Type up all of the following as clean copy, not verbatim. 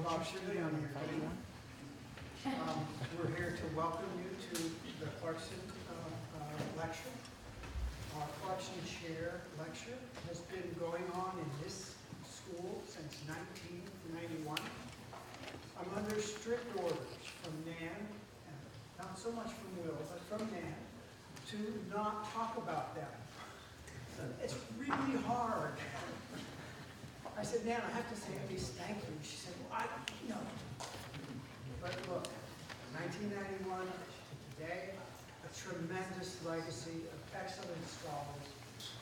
We're here to welcome you to the Clarkson lecture. Our Clarkson Chair lecture has been going on in this school since 1991. I'm under strict orders from Nan, and not so much from Will, but from Nan, to not talk about them. It's really hard. I said, Nan, I have to say at least thank you. She said, well, no. But look, 1991 to today, a tremendous legacy of excellent scholars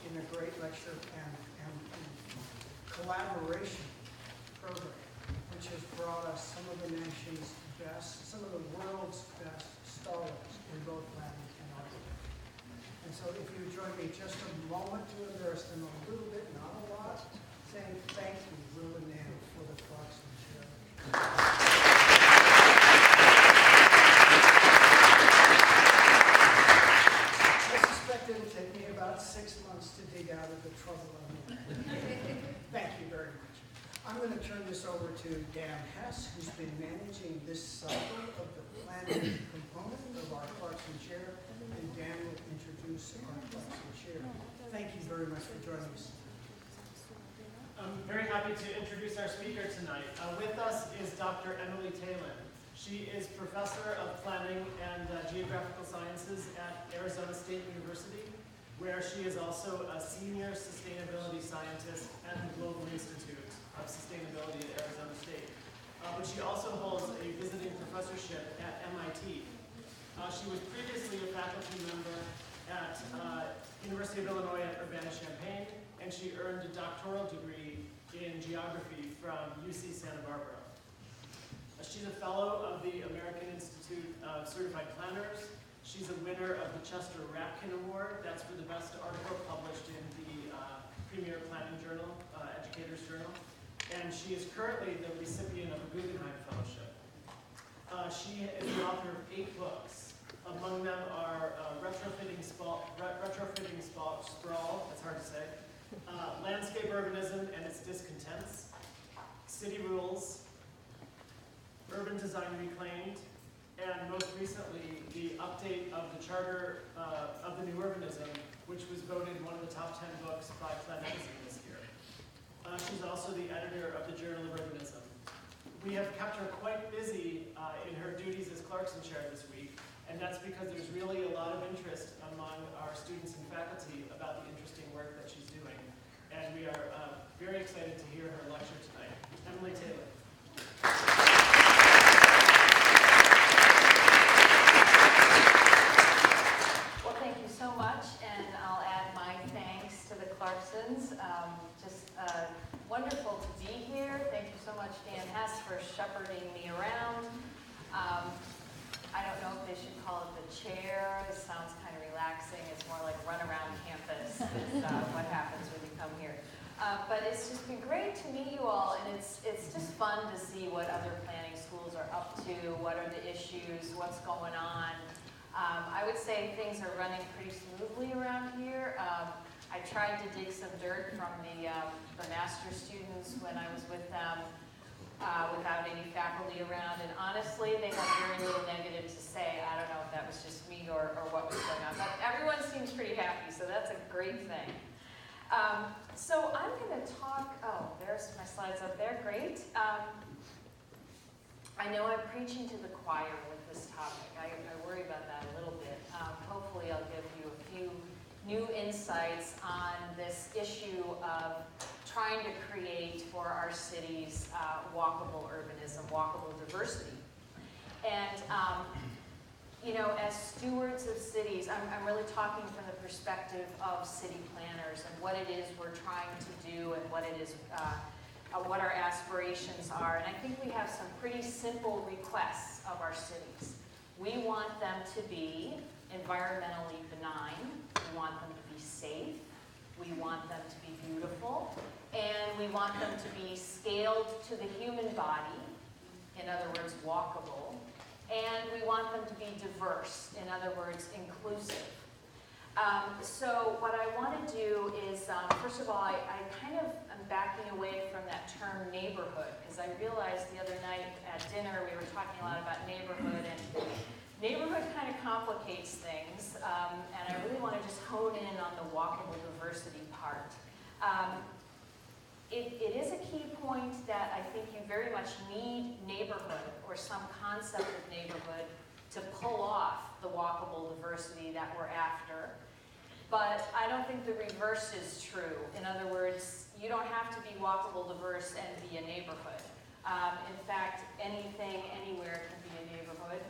in a great lecture and collaboration program, which has brought us some of the nation's best, some of the world's best scholars in both Latin and architecture. And so if you join me just a moment to embarrass them a little bit, not a lot, saying thank you, Will and Nan, for the Clarkson Chair. I suspect it'll take me about 6 months to dig out of the trouble I'm in. Thank you very much. I'm going to turn this over to Dan Hess, who's been managing this cycle of the planning component of our Clarkson Chair, and Dan will introduce our Clarkson Chair. Thank you very much for joining us. I'm very happy to introduce our speaker tonight. With us is Dr. Emily Talen. She is Professor of Planning and Geographical Sciences at Arizona State University, where she is also a Senior Sustainability Scientist at the Global Institute of Sustainability at Arizona State. But she also holds a visiting professorship at MIT. She was previously a faculty member at University of Illinois at Urbana-Champaign, and she earned a doctoral degree in geography from UC Santa Barbara. She's a fellow of the American Institute of Certified Planners. She's a winner of the Chester Rapkin Award. That's for the best article published in the premier planning journal, Educators Journal. And she is currently the recipient of a Guggenheim Fellowship. She is the author of 8 books. Among them are Retrofitting Sprawl, that's hard to say, Landscape Urbanism and Its Discontents, City Rules, Urban Design Reclaimed, and most recently, the update of the Charter of the New Urbanism, which was voted one of the top 10 books by Plan Magazine this year. She's also the editor of the Journal of Urbanism. We have kept her quite busy in her duties as Clarkson Chair this week, and that's because there's really a lot of interest among our students and faculty about the interesting work that she's doing. And we are very excited to hear her lecture tonight. Emily Talen. Well, thank you so much, and I'll add my thanks to the Clarksons. Just wonderful to be here. Thank you so much, Dan Hess, for shepherding me around. I don't know if they should call it the chair. It sounds kind of relaxing. It's more like run around campus is what happens when you come here. But it's just been great to meet you all, and it's just fun to see what other planning schools are up to, what are the issues, what's going on. I would say things are running pretty smoothly around here. I tried to dig some dirt from the master's students when I was with them without any faculty around, and honestly, they have very little negative to say. I don't know if that was just me or what was going on, but everyone seems pretty happy, so that's a great thing. So I'm going to talk, there's my slides up there, great. I know I'm preaching to the choir with this topic. I worry about that a little bit. Hopefully I'll give you a few new insights on this issue of trying to create for our cities walkable urbanism, walkable diversity. And you know, as stewards of cities, I'm really talking from the perspective of city planners and what it is we're trying to do and what it is, what our aspirations are. And I think we have some pretty simple requests of our cities. We want them to be environmentally benign. We want them to be safe. We want them to be beautiful. And we want them to be scaled to the human body, in other words, walkable. And we want them to be diverse, in other words, inclusive. So what I want to do is, first of all, I kind of am backing away from that term neighborhood, because I realized the other night at dinner we were talking a lot about neighborhood, and neighborhood kind of complicates things, and I really want to just hone in on the walkable diversity part. It is a key point that I think you very much need neighborhood or some concept of neighborhood to pull off the walkable diversity that we're after. But I don't think the reverse is true. In other words, you don't have to be walkable diverse and be a neighborhood. In fact, anything, anywhere can be a neighborhood.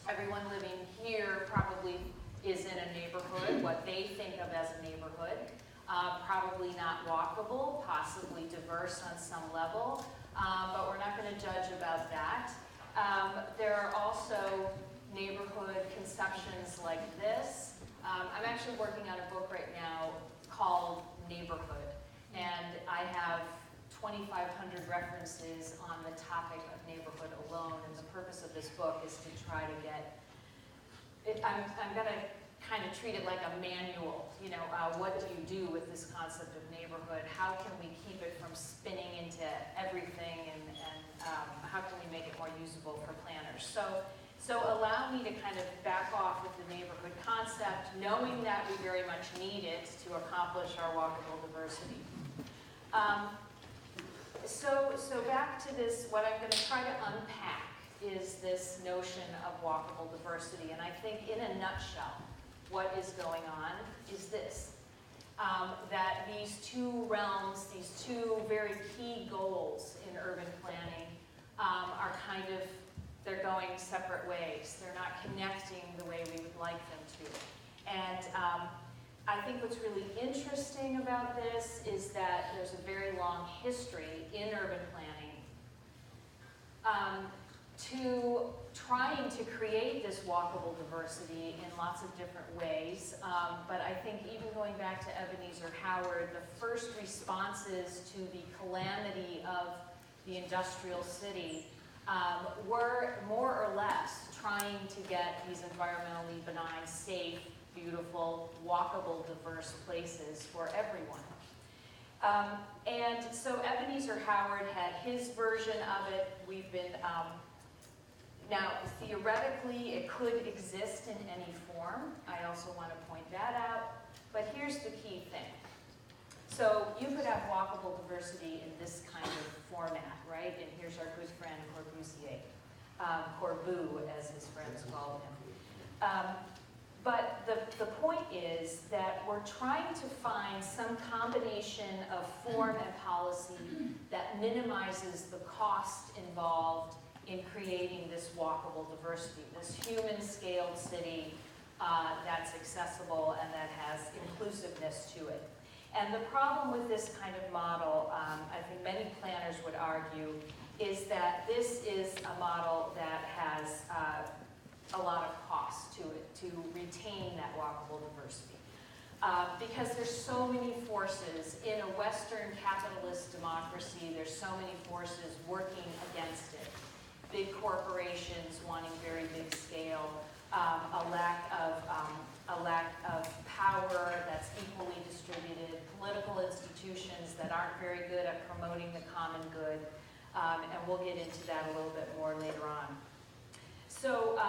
Everyone living here probably is in a neighborhood, what they think of as a neighborhood. Probably not walkable, possibly diverse on some level, but we're not going to judge about that. There are also neighborhood conceptions like this. I'm actually working on a book right now called Neighborhood, and I have 2,500 references on the topic of neighborhood alone, and the purpose of this book is to try to get it, I'm going to kind of treat it like a manual. You know, what do you do with this concept of neighborhood? How can we keep it from spinning into everything, and how can we make it more usable for planners? So allow me to kind of back off with the neighborhood concept, knowing that we very much need it to accomplish our walkable diversity. So back to this, what I'm going to try to unpack is this notion of walkable diversity. And I think in a nutshell, what is going on is this, that these two realms, these two very key goals in urban planning are kind of, they're going separate ways. They're not connecting the way we would like them to. And I think what's really interesting about this is that there's a very long history in urban planning to trying to create this walkable diversity in lots of different ways. But I think even going back to Ebenezer Howard, the first responses to the calamity of the industrial city were more or less trying to get these environmentally benign, safe, beautiful, walkable, diverse places for everyone. And so Ebenezer Howard had his version of it. We've been, now theoretically it could exist in any form. I also want to point that out. But here's the key thing. So you could have walkable diversity in this kind of format, right? And here's our good friend Corbusier, Corbu as his friends called him. But the point is that we're trying to find some combination of form and policy that minimizes the cost involved in creating this walkable diversity, this human-scaled city that's accessible and that has inclusiveness to it. And the problem with this kind of model, I think many planners would argue, is that this is a model that has a lot of cost to it to retain that walkable diversity. Because there's so many forces in a Western capitalist democracy, there's so many forces working against it. Big corporations wanting very big scale, a lack of power that's equally distributed, political institutions that aren't very good at promoting the common good, and we'll get into that a little bit more later on. So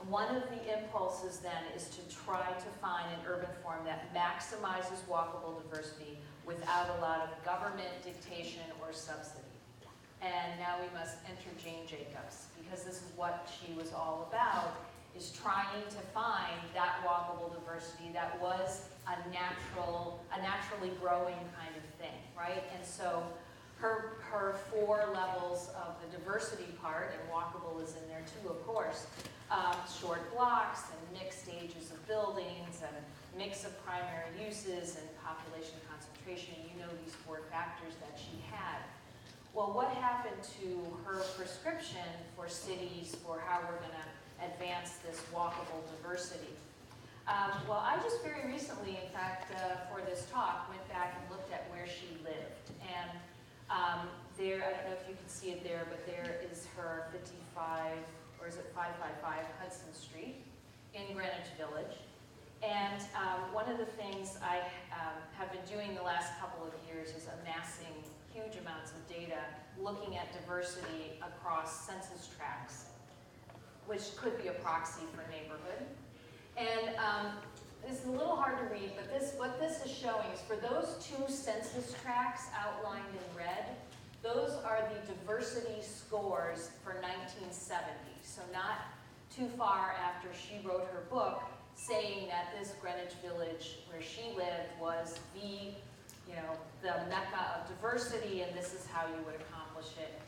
one of the impulses then is to try to find an urban form that maximizes walkable diversity without a lot of government dictation or subsidy. And now we must enter Jane Jacobs, because this is what she was all about, is trying to find that walkable diversity that was a naturally growing kind of thing, right? And so her 4 levels of the diversity part, and walkable is in there too, of course, short blocks and mixed ages of buildings and mix of primary uses and population concentration. You know these 4 factors that she had. Well, what happened to her prescription for cities for how we're going to advance this walkable diversity? Well, I just very recently, in fact, for this talk, went back and looked at where she lived. And there, I don't know if you can see it there, but there is her 55, or is it 555 Hudson Street in Greenwich Village. And one of the things I have been doing the last couple of years is amassing huge amounts of data looking at diversity across census tracts, which could be a proxy for neighborhood. And this is a little hard to read, but what this is showing is for those 2 census tracts outlined in red, those are the diversity scores for 1970. So not too far after she wrote her book, saying that this Greenwich Village where she lived was the mecca of diversity, and this is how you would accomplish it.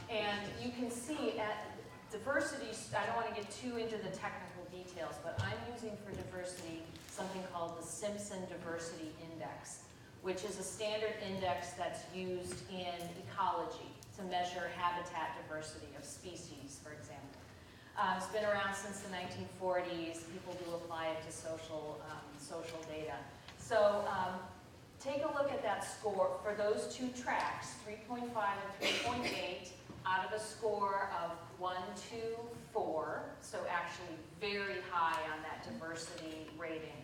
And you can see at diversity, I don't want to get too into the technical details, but I'm using for diversity something called the Simpson Diversity Index, which is a standard index that's used in ecology to measure habitat diversity of species, for example. It's been around since the 1940s. People do apply it to social data. So take a look at that score for those 2 tracks, 3.5 and 3.8, out of a score of 1, 2, 4, so actually very high on that diversity rating.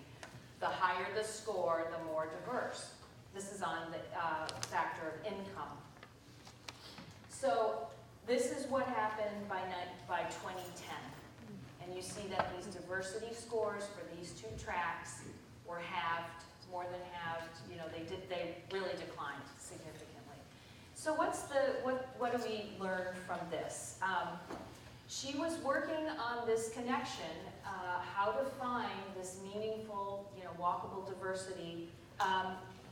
The higher the score, the more diverse. This is on the factor of income. So this is what happened by 2010. And you see that these diversity scores for these 2 tracts were halved, more than halved. They really declined significantly. So what do we learn from this? She was working on this connection, how to find this meaningful, walkable diversity,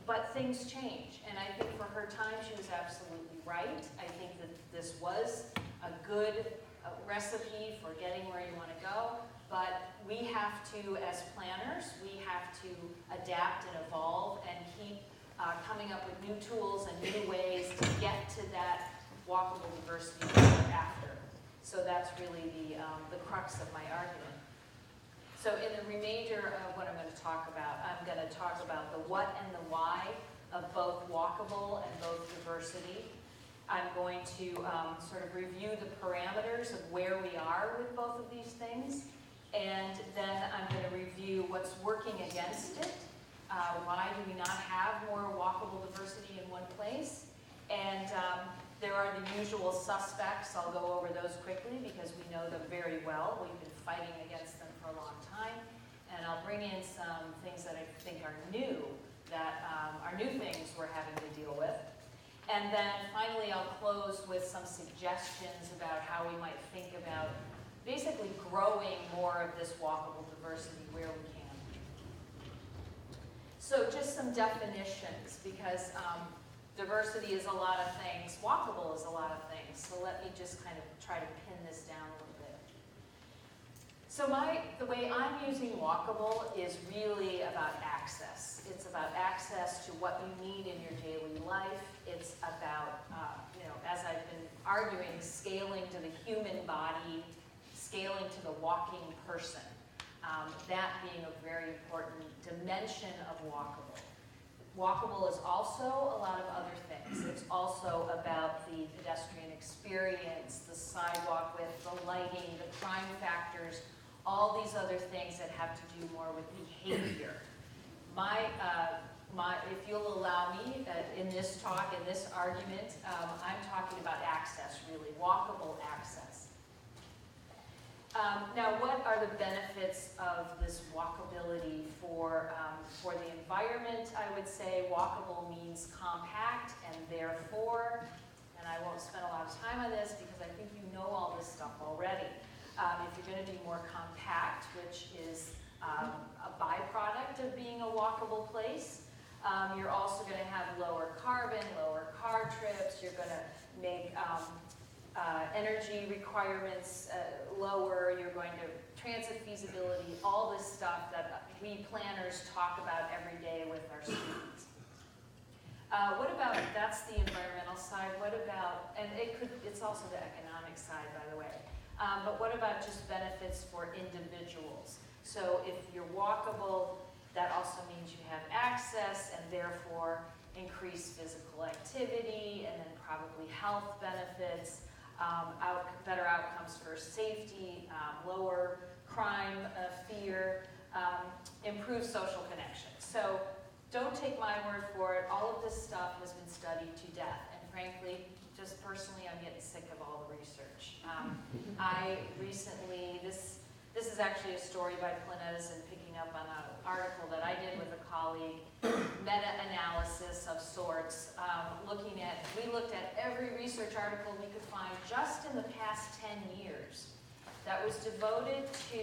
but things change. And I think for her time, she was absolutely right. I think that this was a good recipe for getting where you want to go, but we have to, as planners, we have to adapt and evolve and keep coming up with new tools and new ways to get to that walkable diversity we're after. So that's really the crux of my argument. So in the remainder of what I'm going to talk about, I'm going to talk about the what and the why of both walkable and both diversity. I'm going to sort of review the parameters of where we are with both of these things, and then I'm going to review what's working against it. Why do we not have more walkable diversity in one place? And there are the usual suspects. I'll go over those quickly because we know them very well. We've been fighting against them for a long time. And I'll bring in some things that I think are new, that are new things we're having to deal with. And then finally, I'll close with some suggestions about how we might think about basically growing more of this walkable diversity where we can. So just some definitions, because diversity is a lot of things. Walkable is a lot of things. So let me just kind of try to pin this down a little bit. So the way I'm using walkable is really about access. It's about access to what you need in your daily life. It's about, as I've been arguing, scaling to the human body, scaling to the walking person. That being a very important dimension of walkable. Walkable is also a lot of other things. It's also about the pedestrian experience, the sidewalk width, the lighting, the crime factors, all these other things that have to do more with behavior. If you'll allow me, in this talk, in this argument, I'm talking about access, really, walkable access. Now, what are the benefits of this walkability for the environment? I would say walkable means compact, and therefore, and I won't spend a lot of time on this because I think you know all this stuff already. If you're going to be more compact, which is a byproduct of being a walkable place, you're also going to have lower carbon, lower car trips. You're going to make energy requirements lower. You're going to transit feasibility, all this stuff that we planners talk about every day with our students. What about, that's the environmental side. What about, and it's also the economic side, by the way. But what about just benefits for individuals? So if you're walkable, that also means you have access and therefore increased physical activity and then probably health benefits, better outcomes for safety, lower crime fear, improve social connections. So don't take my word for it. All of this stuff has been studied to death. And frankly, just personally, I'm getting sick of all the research. I recently, this is actually a story by Planetis and picking up on an article that I did with a colleague, meta-analysis of sorts, we looked at every research article we could find just in the past 10 years that was devoted to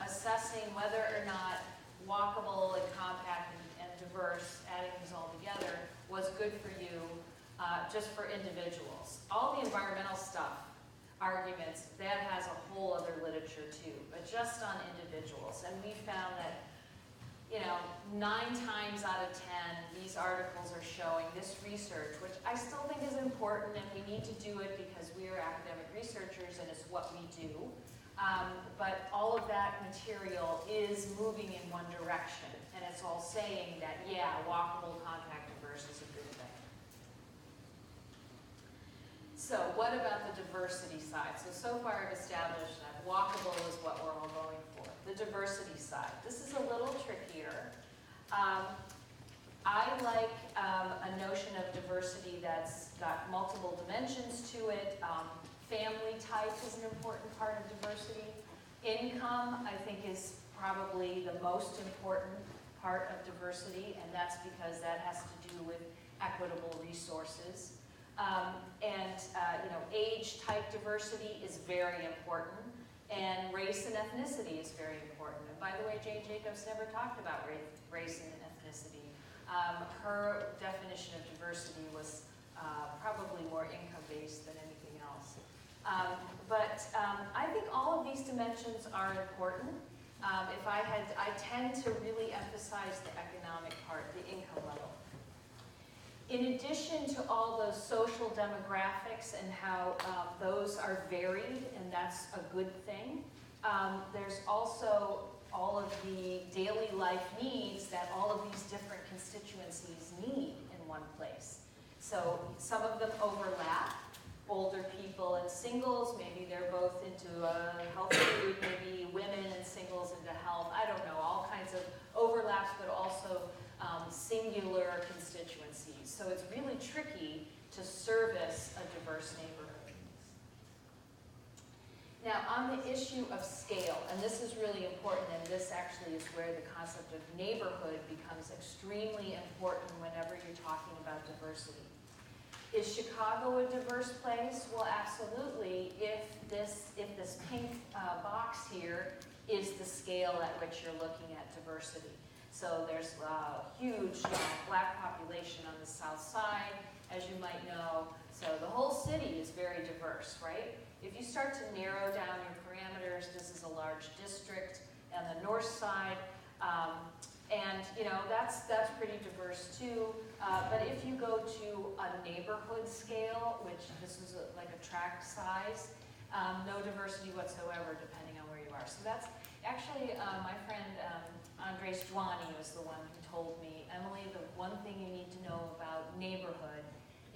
assessing whether or not walkable and compact and diverse, adding these all together, was good for you, just for individuals. All the environmental stuff, arguments, that has a whole other literature too, but just on individuals. And we found that, 9 times out of 10, these articles are showing this research, which I still think is important, and we need to do it because we are academic researchers and it's what we do. But all of that material is moving in one direction, and it's all saying that, yeah, walkable, compact, diverse is a good thing. So what about the diversity side? So far I've established that walkable is what we're all going for. The diversity side. This is a little trickier. I like a notion of diversity that's got multiple dimensions to it. Family type is an important part of diversity. Income, I think, is probably the most important part of diversity, and that's because that has to do with equitable resources. Age type diversity is very important, and race and ethnicity is very important. And by the way, Jane Jacobs never talked about race and ethnicity. Her definition of diversity was probably more income-based than anything else. I think all of these dimensions are important. I tend to really emphasize the economic part, the income level. In addition to all those social demographics and how those are varied, and that's a good thing, there's also all of the daily life needs that all of these different constituencies need in one place. So some of them overlap. Older people and singles, maybe they're both into a health food, maybe women and singles into health. I don't know, all kinds of overlaps, but also singular constituencies. So it's really tricky to service a diverse neighborhood. Now, on the issue of scale, and this is really important, and this actually is where the concept of neighborhood becomes extremely important whenever you're talking about diversity. Is Chicago a diverse place? Well, absolutely, if this pink box here is the scale at which you're looking at diversity. So there's a huge black population on the south side, as you might know. So the whole city is very diverse, right? If you start to narrow down your parameters, this is a large district on the north side, that's pretty diverse too. But if you go to a neighborhood scale, which this is like a tract size, no diversity whatsoever depending on where you are. So that's actually my friend Andres Dwani was the one who told me, Emily, the one thing you need to know about neighborhood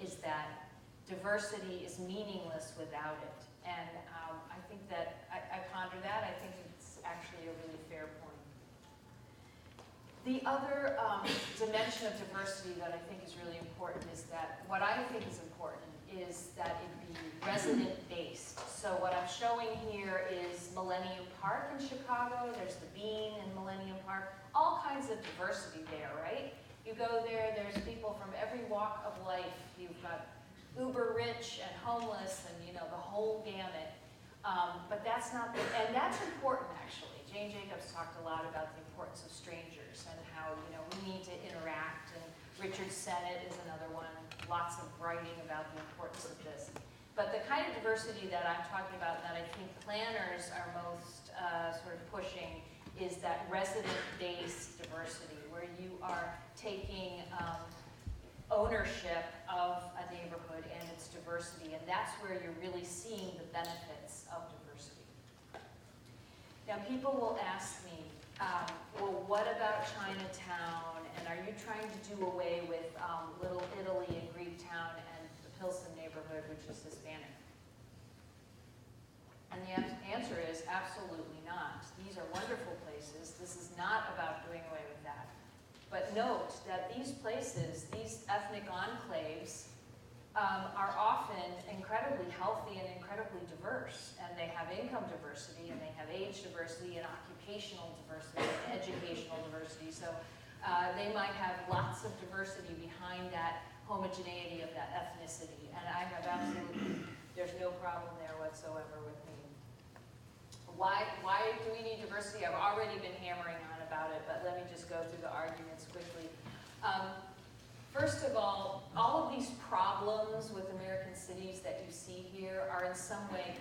is that diversity is meaningless without it. And I think that, I ponder that, I think it's actually a really fair point. The other dimension of diversity that I think is really important is that, what I think is important is that it be resident-based. So what I'm showing here is Millennium Park in Chicago. There's the Bean in Millennium Park. All kinds of diversity there, right? You go there, there's people from every walk of life. You've got uber rich and homeless and, the whole gamut. But that's not, and that's important actually. Jane Jacobs talked a lot about the importance of strangers and how, we need to interact, and Richard Sennett is another one, lots of writing about the importance of this. But the kind of diversity that I'm talking about, that I think planners are most sort of pushing, is that resident-based diversity, where you are taking ownership of a neighborhood and its diversity, and that's where you're really seeing the benefits of diversity. Now, people will ask me, well, what about Chinatown, and are you trying to do away with Little Italy and Greektown and the Pilsen neighborhood, which is Hispanic? And the answer is absolutely not. These are wonderful places. places. This is not about doing away with that. But note that these places, these ethnic enclaves, are often incredibly healthy and incredibly diverse. And they have income diversity, and they have age diversity, and occupational diversity, and educational diversity. So they might have lots of diversity behind that homogeneity of that ethnicity. And I have absolutely, there's no problem there whatsoever with me. Why do we need diversity? I've already been hammering on about it, but let me just go through the arguments quickly. First of all of these problems with American cities that you see here are in some way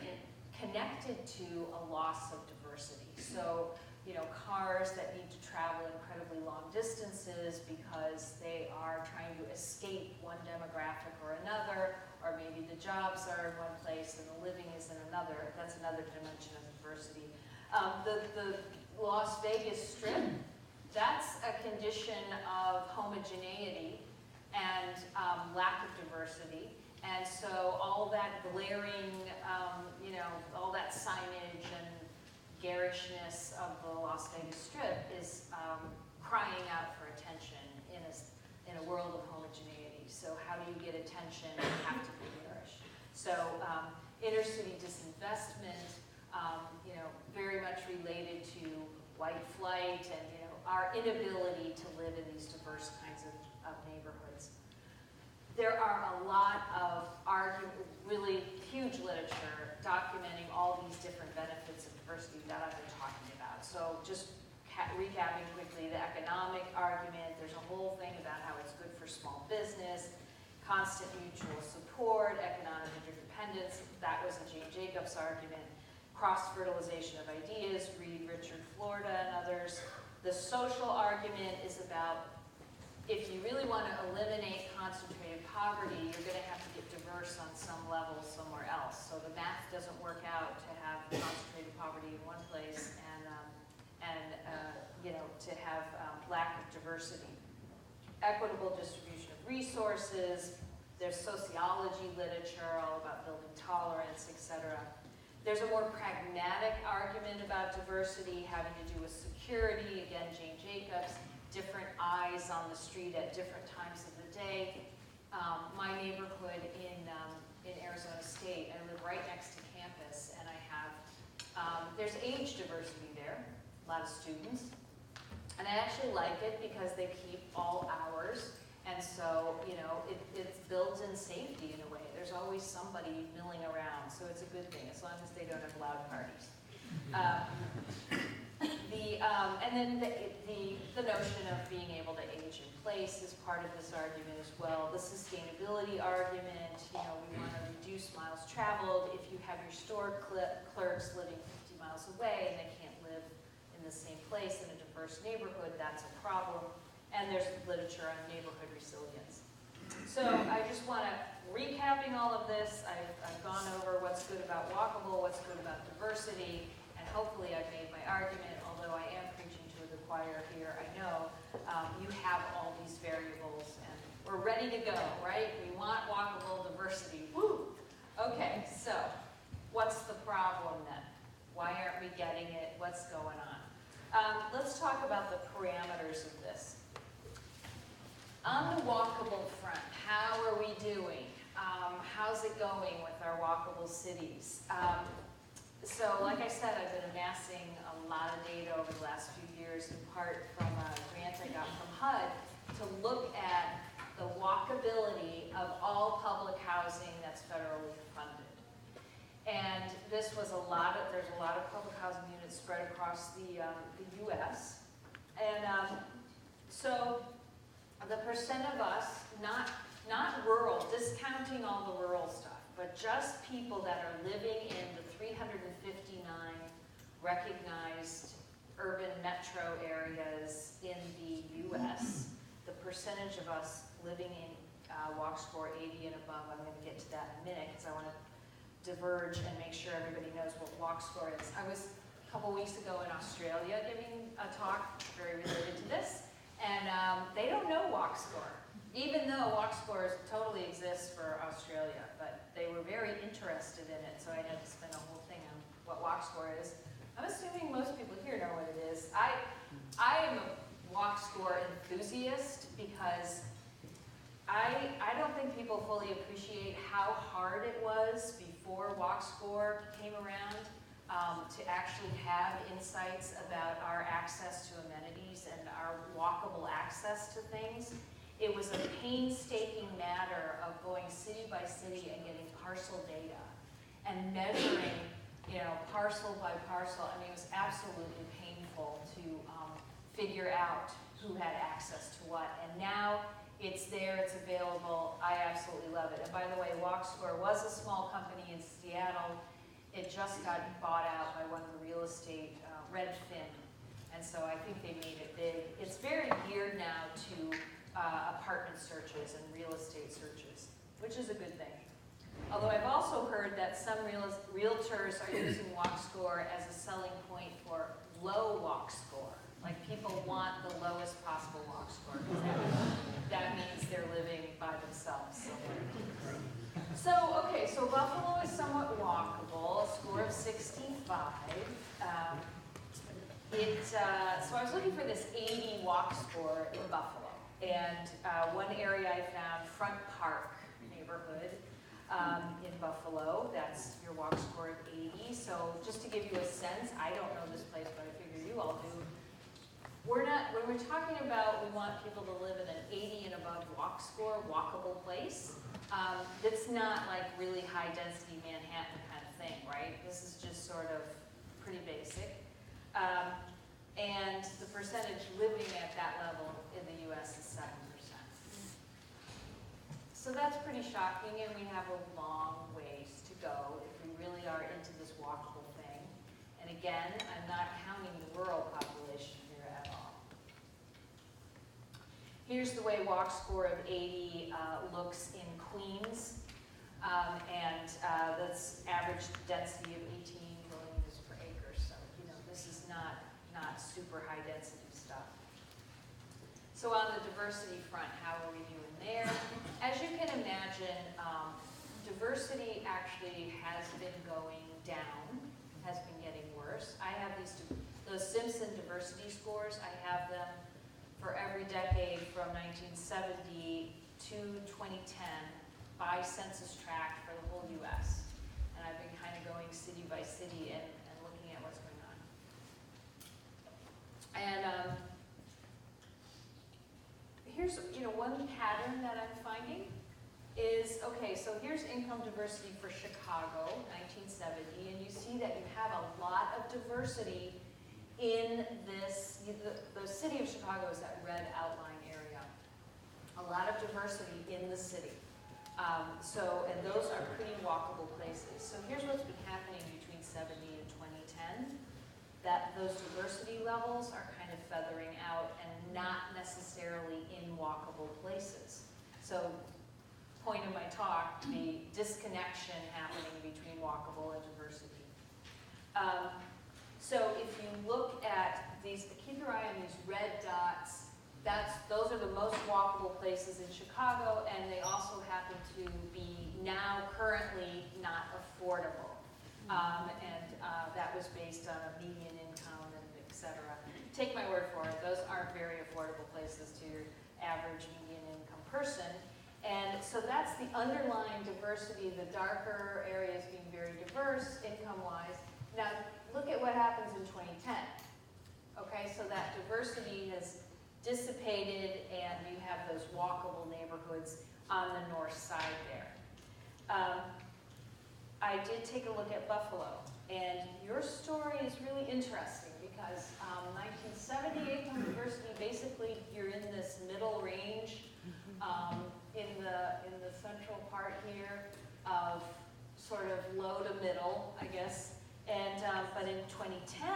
connected to a loss of diversity. So, you know, cars that need to travel incredibly long distances because they are trying to escape one demographic or another, or maybe the jobs are in one place and the living is in another. That's another dimension of diversity. The Las Vegas Strip, that's a condition of homogeneity and lack of diversity. And so all that glaring, you know, all that signage and garishness of the Las Vegas Strip is crying out for attention in a world of homogeneity. So how do you get attention? You have to be garish. So inner city disinvestment, you know, very much related to white flight and, you know, our inability to live in these diverse kinds of neighborhoods. There are a lot of really huge literature documenting all these different benefits of diversity that I've been talking about. So just recapping quickly, the economic argument, there's a whole thing about how it's good for small business, constant mutual support, economic interdependence, that was a Jane Jacobs argument, cross-fertilization of ideas, read Richard Florida and others. The social argument is about if you really want to eliminate concentrated poverty, you're going to have to get diverse on some level somewhere else. So the math doesn't work out to have concentrated poverty in one place and you know, to have lack of diversity. Equitable distribution of resources. There's sociology literature all about building tolerance, etc. There's a more pragmatic argument about diversity having to do with security. Again, Jane Jacobs. Different eyes on the street at different times of the day. My neighborhood in Arizona State, I live right next to campus, and I have, there's age diversity there, a lot of students. And I actually like it because they keep all hours, and so, you know, it builds in safety in a way. There's always somebody milling around, so it's a good thing, as long as they don't have loud parties. And then the notion of being able to age in place is part of this argument as well. The sustainability argument, you know, we want to reduce miles traveled. If you have your store clerks living 50 miles away and they can't live in the same place in a diverse neighborhood, that's a problem. And there's literature on neighborhood resilience. So I just want to, recapping all of this, I've gone over what's good about Walkable, what's good about diversity, and hopefully I've made my argument, although I am preaching to the choir here, I know. You have all these variables, and we're ready to go, right? We want Walkable diversity, woo! Okay, so what's the problem then? Why aren't we getting it? What's going on? Let's talk about the parameters of this. On the Walkable front, how are we doing? How's it going with our walkable cities? So like I said, I've been amassing a lot of data over the last few years, in part from a grant I got from HUD, to look at the walkability of all public housing that's federally funded. And this was there's a lot of public housing units spread across the U.S. And so the percent of us, not rural, discounting all the rural stuff, but just people that are living in the 359 recognized urban metro areas in the U.S., the percentage of us living in walk score 80 and above, I'm going to get to that in a minute because I want to diverge and make sure everybody knows what walk score is. I was a couple weeks ago in Australia giving a talk very related to this, and they don't know walk score, even though walk scores totally exist for Australia, but they were very interested in it, so I had to spend a whole thing on what walk score is. I'm assuming most people here know what it is. I enthusiast because I don't think people fully appreciate how hard it was before WalkScore came around to actually have insights about our access to amenities and our walkable access to things. It was a painstaking matter of going city by city and getting parcel data and measuring, parcel by parcel. I mean, it was absolutely painful to figure out who had access to what. And now it's there, it's available. I absolutely love it. And by the way, WalkScore was a small company in Seattle. It just got bought out by one of the real estate, Redfin. And so I think they made it big. It's very geared now to apartment searches and real estate searches, which is a good thing. Although I've also heard that some realtors are using WalkScore as a selling point for low WalkScore. Like people want the lowest possible WalkScore because that means they're living by themselves. So, okay, so Buffalo is somewhat walkable, a score of 65. So I was looking for this 80 WalkScore in Buffalo. And one area I found, Front Park neighborhood in Buffalo. That's your WalkScore of 80. So just to give you a sense, I don't know this place, but I figure you all do. When we're talking about we want people to live in an 80 and above WalkScore, walkable place, it's not like really high density Manhattan kind of thing, right? This is just sort of pretty basic. And the percentage living at that level in the US is 7%. So that's pretty shocking, and we have a long ways to go if we really are into this walkable thing. And again, I'm not counting the rural population here at all. Here's the way WalkScore of 80 looks in Queens, and that's average density of 18 millimeters per acre. So, this is not super high density stuff. So on the diversity front, how are we doing there? As you can imagine, diversity actually has been going down, has been getting worse. I have those Simpson diversity scores. I have them for every decade from 1970 to 2010 by census tract for the whole US. And I've been kind of going city by city and looking at what's going on. And here's one pattern that I'm finding is, okay, so here's income diversity for Chicago, 1970, and you see that you have a lot of diversity in this, the city of Chicago is that red outline area. A lot of diversity in the city. And those are pretty walkable places. So here's what's been happening between 70 and 2010. That those diversity levels are kind of feathering out and not necessarily in walkable places. So, point of my talk, the disconnection happening between walkable and diversity. So if you look at these, keep your eye on these red dots, those are the most walkable places in Chicago, and they also happen to be now currently not affordable. That was based on a median income and et cetera. Take my word for it, those aren't very affordable places to your average median income person. And so that's the underlying diversity, the darker areas being very diverse income-wise. Now, look at what happens in 2010. Okay, so that diversity has dissipated and you have those walkable neighborhoods on the north side there. I did take a look at Buffalo, and your story is really interesting because 1970 income diversity, basically you're in this middle range in the central part here of sort of low to middle, I guess. And but in 2010,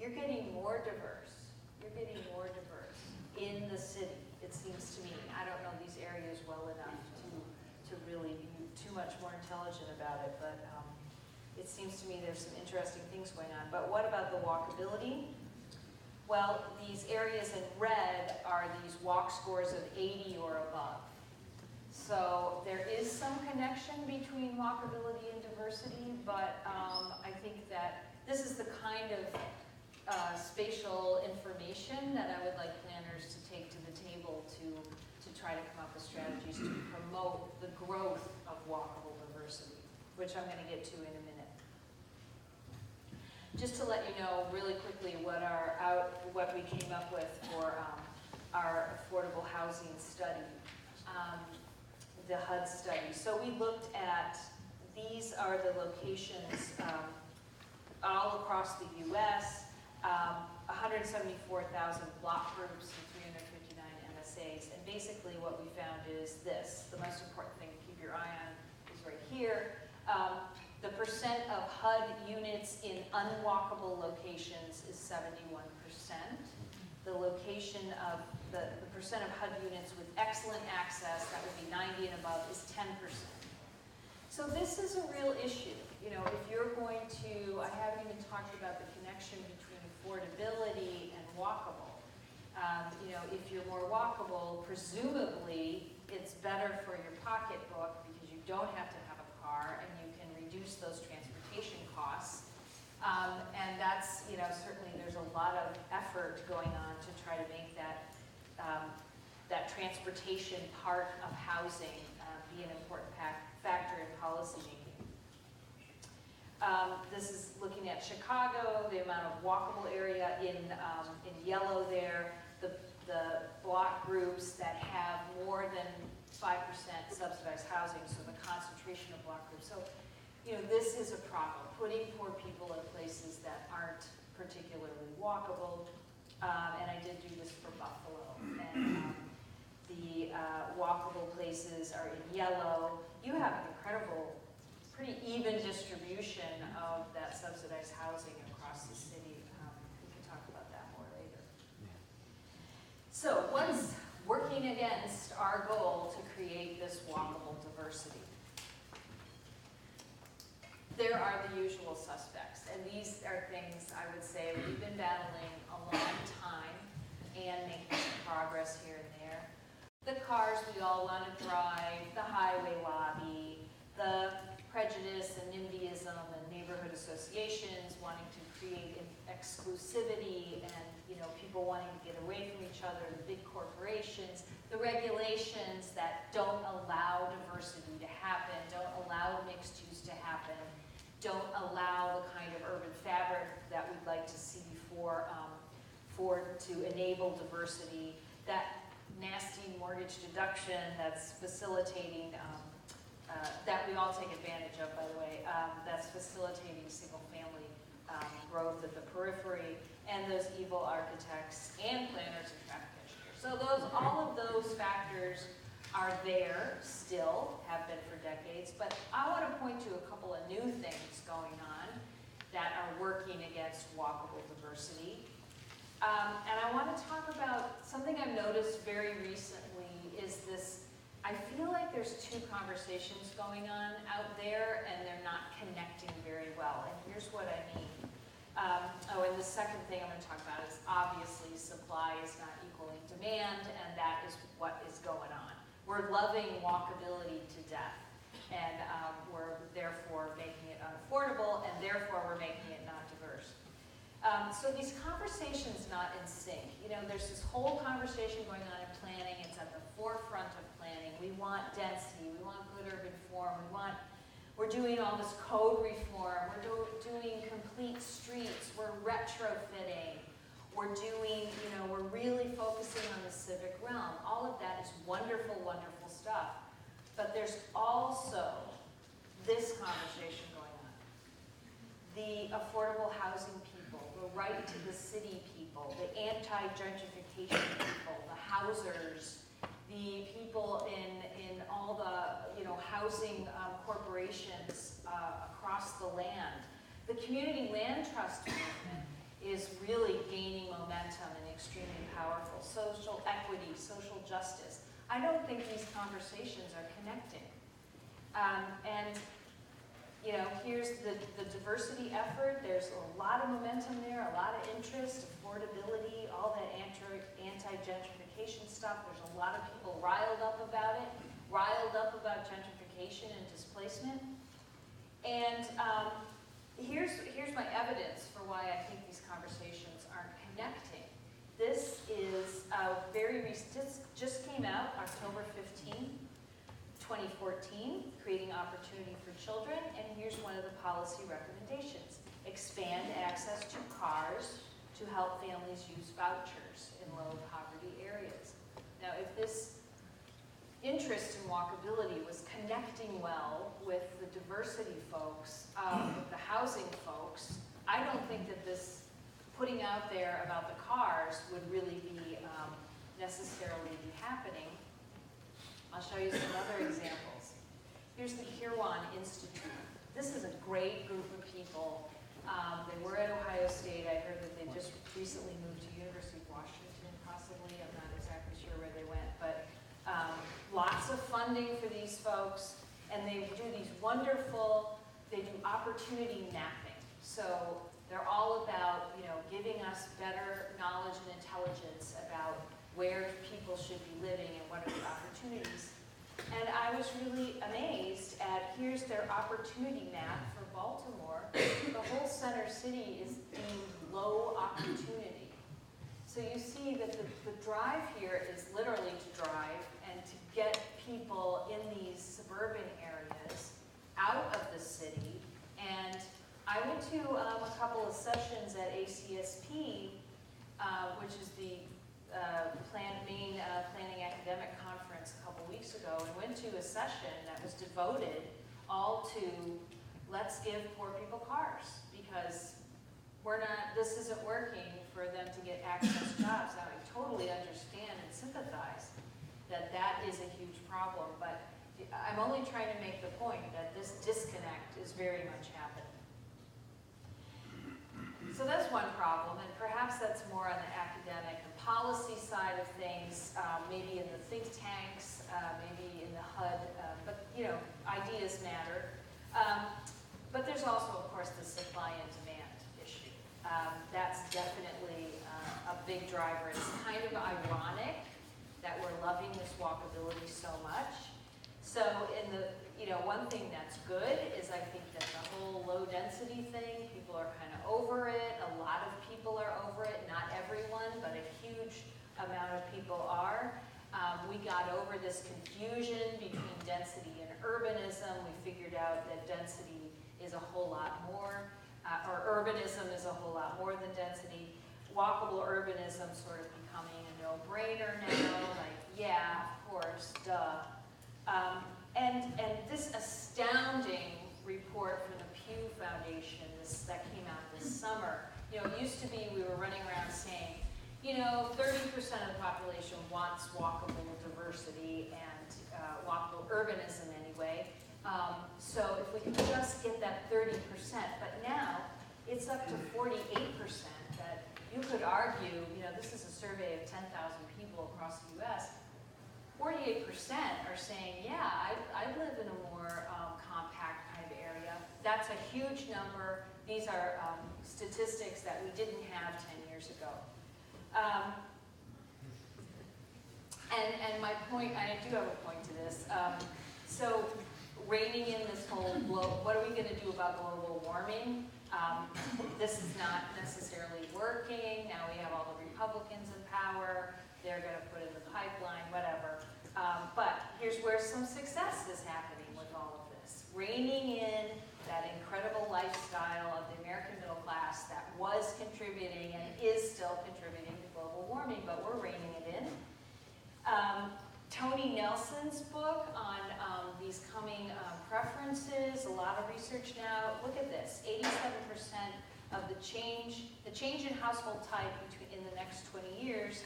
you're getting more diverse. You're getting more diverse in the city, it seems to me. I don't know these areas well enough to really be too much more intelligent about it, but it seems to me there's some interesting things going on. But what about the walkability? Well, these areas in red are these WalkScores of 80 or above. So there is some connection between walkability and diversity, but I think that this is the kind of spatial information that I would like planners to take to the table to try to come up with strategies to promote the growth of walkable diversity, which I'm going to get to in a minute. Just to let you know really quickly what we came up with for our affordable housing study, the HUD study. So we looked at, these are the locations all across the U.S., 174,000 block groups and 359 MSAs. And basically what we found is this. The most important thing to keep your eye on is right here. The percent of HUD units in unwalkable locations is 71%. The location of the percent of HUD units with excellent access, that would be 90 and above, is 10%. So this is a real issue. You know, if you're going to, I haven't even talked about the connection between affordability and walkable. You know, if you're more walkable, presumably it's better for your pocketbook because you don't have to have a car and you can reduce those transportation costs. And that's, you know, certainly there's a lot of effort going on to try to make that, that transportation part of housing be an important factor in policy making. This is looking at Chicago, the amount of walkable area in yellow there, the block groups that have more than 5% subsidized housing, so the concentration of block groups. So, you know, this is a problem, putting poor people in places that aren't particularly walkable. And I did do this for Buffalo. And the walkable places are in yellow. You have an incredible, pretty even distribution of that subsidized housing across the city. We can talk about that more later. So what's working against our goal to create this walkable diversity? There are the usual suspects, and these are things I would say we've been battling a long time and making some progress here and there. The cars we all want to drive, the highway lobby, the prejudice and NIMBYism and neighborhood associations wanting to create exclusivity and, you know, people wanting to get away from each other, the big corporations, the regulations that don't allow diversity to happen, don't allow mixed use to happen, don't allow the kind of urban fabric that we'd like to see to enable diversity, that nasty mortgage deduction that's facilitating, that we all take advantage of, by the way, that's facilitating single-family growth at the periphery, and those evil architects and planners and traffic engineers. So all of those factors are there still, have been for decades, but I want to point to a couple of new things going on that are working against walkable diversity. And I want to talk about something I've noticed very recently is this, I feel like there's two conversations going on out there and they're not connecting very well, and here's what I mean. And the second thing I'm going to talk about is obviously supply is not equaling demand, and that is what is going on. We're loving walkability to death, and we're therefore making it unaffordable, and therefore we're making it not diverse. So these conversations not in sync. You know, there's this whole conversation going on in planning. It's at the forefront of planning. We want density. We want good urban form. We're doing all this code reform. We're doing complete streets. We're retrofitting. We're doing, you know, we're really focusing on the civic realm. All of that is wonderful, wonderful stuff. But there's also this conversation going on. The affordable housing people, the right to the city people, the anti-gentrification people, the housers, the people in all the, you know, housing corporations across the land. The community land trust movement is really gaining momentum and extremely powerful. Social equity, social justice. I don't think these conversations are connecting. And you know, here's the diversity effort. There's a lot of momentum there, a lot of interest, affordability, all that anti-gentrification stuff. There's a lot of people riled up about it, riled up about gentrification and displacement. And here's my evidence for why I think these conversations connecting. This is very recent, just came out October 15th, 2014, creating opportunity for children, and here's one of the policy recommendations. Expand access to cars to help families use vouchers in low poverty areas. Now, if this interest in walkability was connecting well with the diversity folks, with the housing folks, I don't think that this putting out there about the cars would really be necessarily be happening. I'll show you some other examples. Here's the Kirwan Institute. This is a great group of people. They were at Ohio State. I heard that they just recently moved to University of Washington, possibly. I'm not exactly sure where they went, but lots of funding for these folks, and they do these wonderful, they do opportunity mapping. So they're all about, giving us better knowledge and intelligence about where people should be living and what are the opportunities. And I was really amazed at, here's their opportunity map for Baltimore. The whole center city is deemed low opportunity. So you see that the drive here is literally to drive and to get people in these suburban areas out of the city. And I went to a couple of sessions at ACSP, which is the main planning academic conference a couple weeks ago, and went to a session that was devoted all to let's give poor people cars, because this isn't working for them to get access jobs. Now, I totally understand and sympathize that that is a huge problem, but I'm only trying to make the point that this disconnect is very much happening. So that's one problem, and perhaps that's more on the academic and policy side of things, maybe in the think tanks, maybe in the HUD, but ideas matter. But there's also, of course, the supply and demand issue. That's definitely a big driver. It's kind of ironic that we're loving this walkability so much. So one thing that's good is I think that the whole low density thing, people are kind of over it. A lot of people are over it, not everyone, but a huge amount of people are. We got over this confusion between density and urbanism. We figured out that density is a whole lot more, or urbanism is a whole lot more than density. Walkable urbanism sort of becoming a no-brainer now, like, yeah, of course, duh. And this astounding report from the Pew Foundation that came out this summer, it used to be we were running around saying, 30% of the population wants walkable diversity and walkable urbanism anyway. So if we can just get that 30%, but now it's up to 48% that you could argue, this is a survey of 10,000 people across the US, 48% are saying, yeah, I live in a more compact kind of area. That's a huge number. These are statistics that we didn't have 10 years ago. And my point, I do have a point to this. So reining in this whole, what are we going to do about global warming? This is not necessarily working. Now we have all the Republicans in power. They're going to put in the pipeline, whatever. But here's where some success is happening with all of this. Reining in that incredible lifestyle of the American middle class that was contributing and is still contributing to global warming, but we're reining it in. Tony Nelson's book on these coming preferences, a lot of research now. Look at this, 87% of the change in household type in the next 20 years,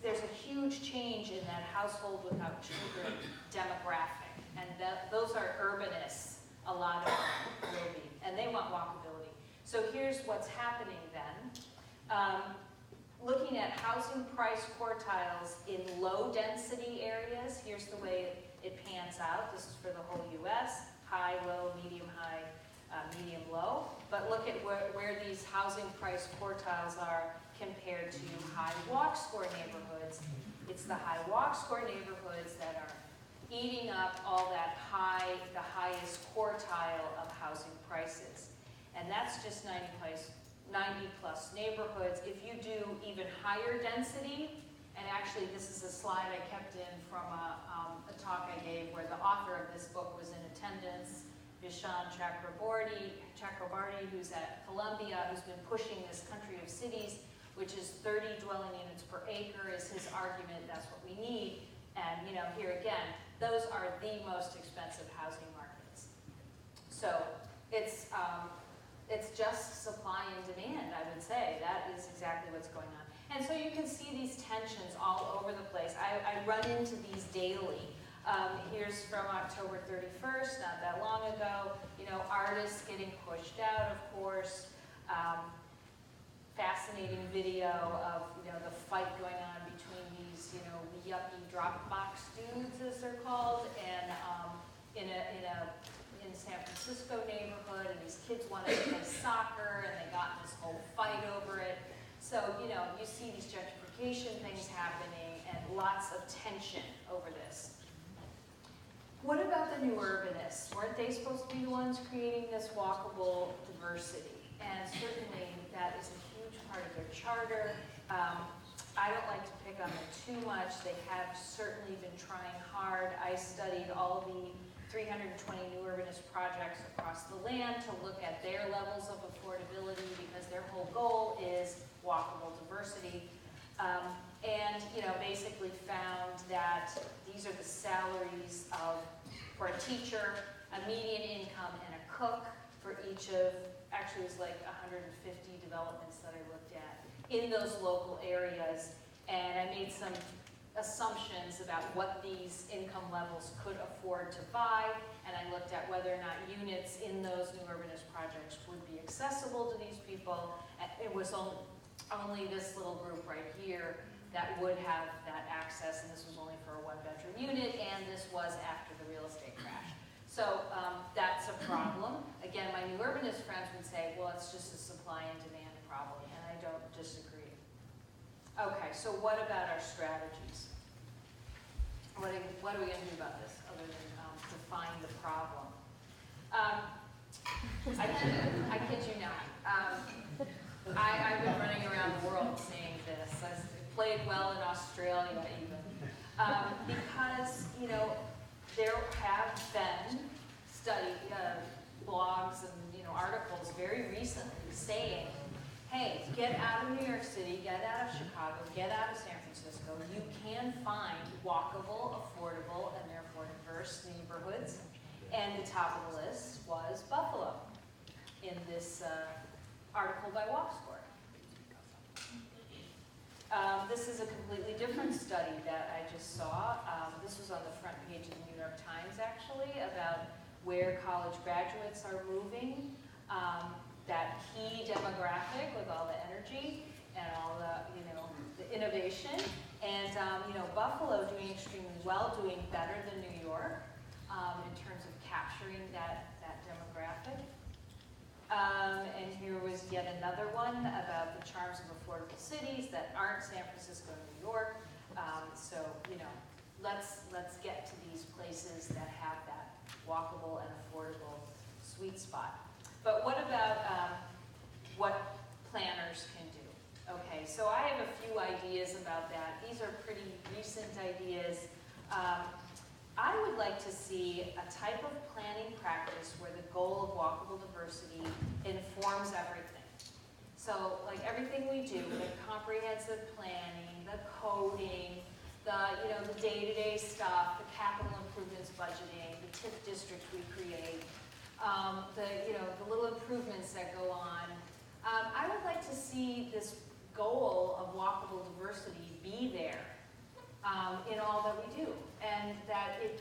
there's a huge change in that household without children demographic. And those are urbanists, a lot of them will be, and they want walkability. So here's what's happening then. Looking at housing price quartiles in low density areas, here's the way it pans out. This is for the whole US, high, low, medium, high, medium, low. But look at where these housing price quartiles are compared to high walk score neighborhoods. It's the high walk score neighborhoods that are eating up all that the highest quartile of housing prices. And that's just 90 90+ neighborhoods. If you do even higher density, and actually this is a slide I kept in from a talk I gave where the author of this book was in attendance, Vishaan Chakrabarty, who's at Columbia, who's been pushing this country of cities, which is 30 dwelling units per acre is his argument, that's what we need. And you know, here again, those are the most expensive housing markets. So it's just supply and demand, I would say. That is exactly what's going on. And so you can see these tensions all over the place. I run into these daily. Here's from October 31st, not that long ago. You know, artists getting pushed out, of course. Fascinating video of, you know, the fight going on between these, you know, yuppie Dropbox dudes, as they're called, and in San Francisco neighborhood, and these kids wanted to play soccer, and they got in this whole fight over it. So, you know, you see these gentrification things happening, and lots of tension over this. What about the new urbanists? Weren't they supposed to be the ones creating this walkable diversity? And certainly that is a huge part of their charter. I don't like to pick on them too much. They have certainly been trying hard. I studied all the 320 new urbanist projects across the land to look at their levels of affordability because their whole goal is walkable diversity. And, you know, basically found that these are the salaries for a teacher, a median income, and a cook for each of, actually it was like 150 developments that I looked at in those local areas. And I made some assumptions about what these income levels could afford to buy, and I looked at whether or not units in those new urbanist projects would be accessible to these people. It was only this little group right here that would have that access, and this was only for a one-bedroom unit, and this was after the real estate crash. So that's a problem. Again, my new urbanist friends would say, well, it's just a supply and demand problem, and I don't disagree. Okay, so what about our strategies? What are we going to do about this other than define the problem? I kid you not. I've been running around the world saying this. I've played well in Australia even. Because, you know, there have been blogs and, you know, articles very recently saying, hey, get out of New York City, get out of Chicago, get out of San Francisco. You can find walkable, affordable, and therefore diverse neighborhoods. And the top of the list was Buffalo in this article by WalkScore. This is a completely different study that I just saw. This was on the front page of the New York Times, actually, about where college graduates are moving. That key demographic with all the energy and all the, you know, the innovation. And, you know, Buffalo doing extremely well, doing better than New York in terms of capturing that demographic. And here was yet another one about the charms of affordable cities that aren't San Francisco and New York. So, you know, let's get to these places that have that walkable and affordable sweet spot. But what about what planners can do? Okay, so I have a few ideas about that. These are pretty recent ideas. I would like to see a type of planning practice where the goal of walkable diversity informs everything. So, like everything we do, the comprehensive planning, the coding, the day-to-day stuff, the capital improvements budgeting, the TIF district we create, the little improvements that go on. I would like to see this goal of walkable diversity be there in all that we do, and that it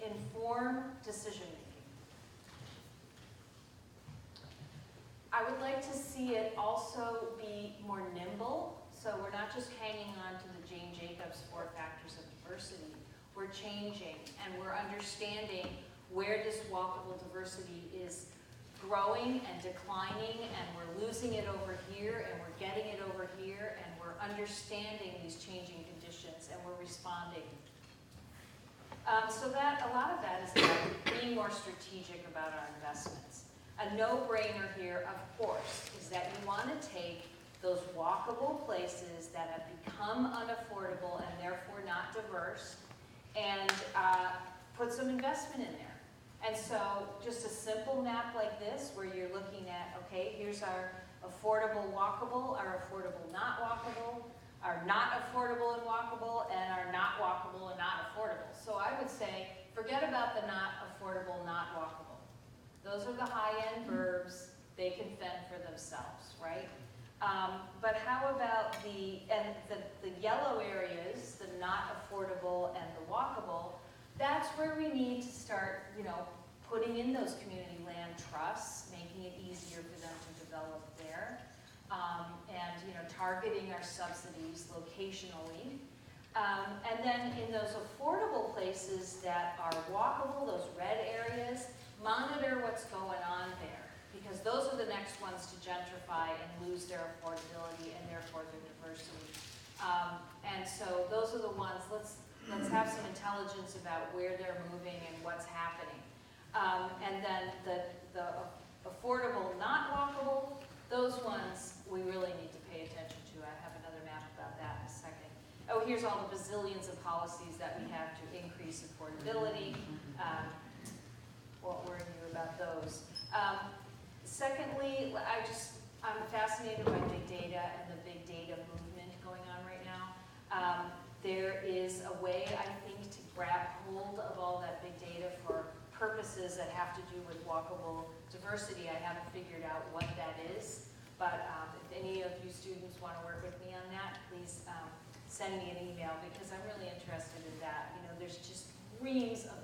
inform decision making. I would like to see it also be more nimble, so we're not just hanging on to the Jane Jacobs 4 factors of diversity. We're changing and we're understanding where this walkable diversity is growing and declining, and we're losing it over here and we're getting it over here, and we're understanding these changing conditions and we're responding. So that a lot of that is about being more strategic about our investments. A no-brainer here, of course, is that you want to take those walkable places that have become unaffordable and therefore not diverse and put some investment in there. And so just a simple map like this where you're looking at, okay, here's our affordable walkable, our affordable not walkable, our not affordable and walkable, and our not walkable and not affordable. So I would say, forget about the not affordable, not walkable. Those are the high-end burbs. They can fend for themselves, right? But how about the yellow areas, the not affordable and the walkable? That's where we need to start, putting in those community land trusts, making it easier for them to develop there, and targeting our subsidies locationally. And then in those affordable places that are walkable, those red areas, monitor what's going on there, because those are the next ones to gentrify and lose their affordability and therefore their diversity. And so those are the ones, let's have some intelligence about where they're moving and what's happening. And then the affordable, not walkable, those ones we really need to pay attention to. I have another map about that in a second. Oh, here's all the bazillions of policies that we have to increase affordability. What were you about those? Secondly, I'm fascinated by big data and the big data movement going on right now. There is a way, I think, to grab hold of all that big data for purposes that have to do with walkable diversity. I haven't figured out what that is, but if any of you students want to work with me on that, please send me an email, because I'm really interested in that. There's just reams of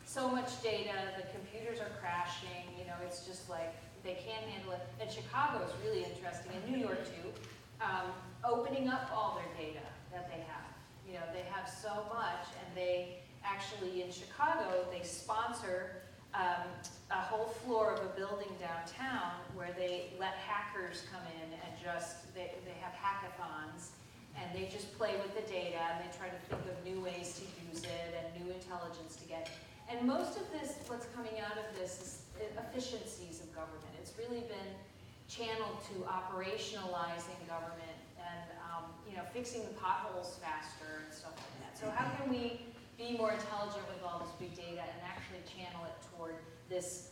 so much data, the computers are crashing, it's just like they can't handle it. And Chicago is really interesting, and New York too, opening up all their data that they have. They have so much, and they actually, in Chicago, they sponsor a whole floor of a building downtown where they let hackers come in and they have hackathons, and they just play with the data, and they try to think of new ways to use it and new intelligence to get. And most of this, what's coming out of this is efficiencies of government. It's really been channeled to operationalizing government and fixing the potholes faster and stuff like that. So how can we be more intelligent with all this big data and actually channel it toward this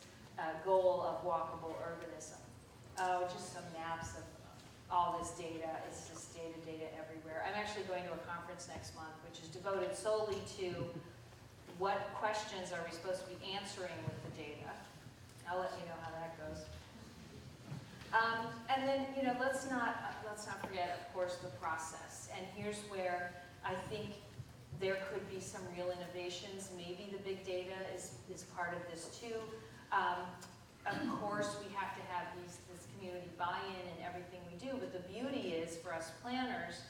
goal of walkable urbanism? Oh, just some maps of all this data. It's just data everywhere. I'm actually going to a conference next month, which is devoted solely to what questions are we supposed to be answering with the data. I'll let you know how that goes. And then, let's not forget, of course, the process. And here's where I think there could be some real innovations. Maybe the big data is part of this too. Of course, we have to have this community buy-in in everything we do, but the beauty is, for us planners,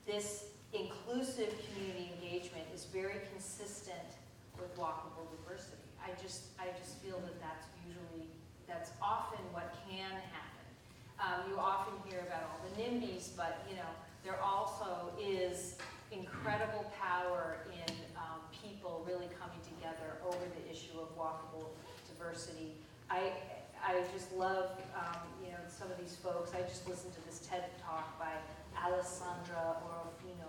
this inclusive community engagement is very consistent with walkable diversity. I just feel that that's often what can happen. You often hear about all the NIMBYs, but there also is incredible power in people really coming together over the issue of walkable diversity. I just love some of these folks. I just listened to this TED talk by Alessandra Orofino,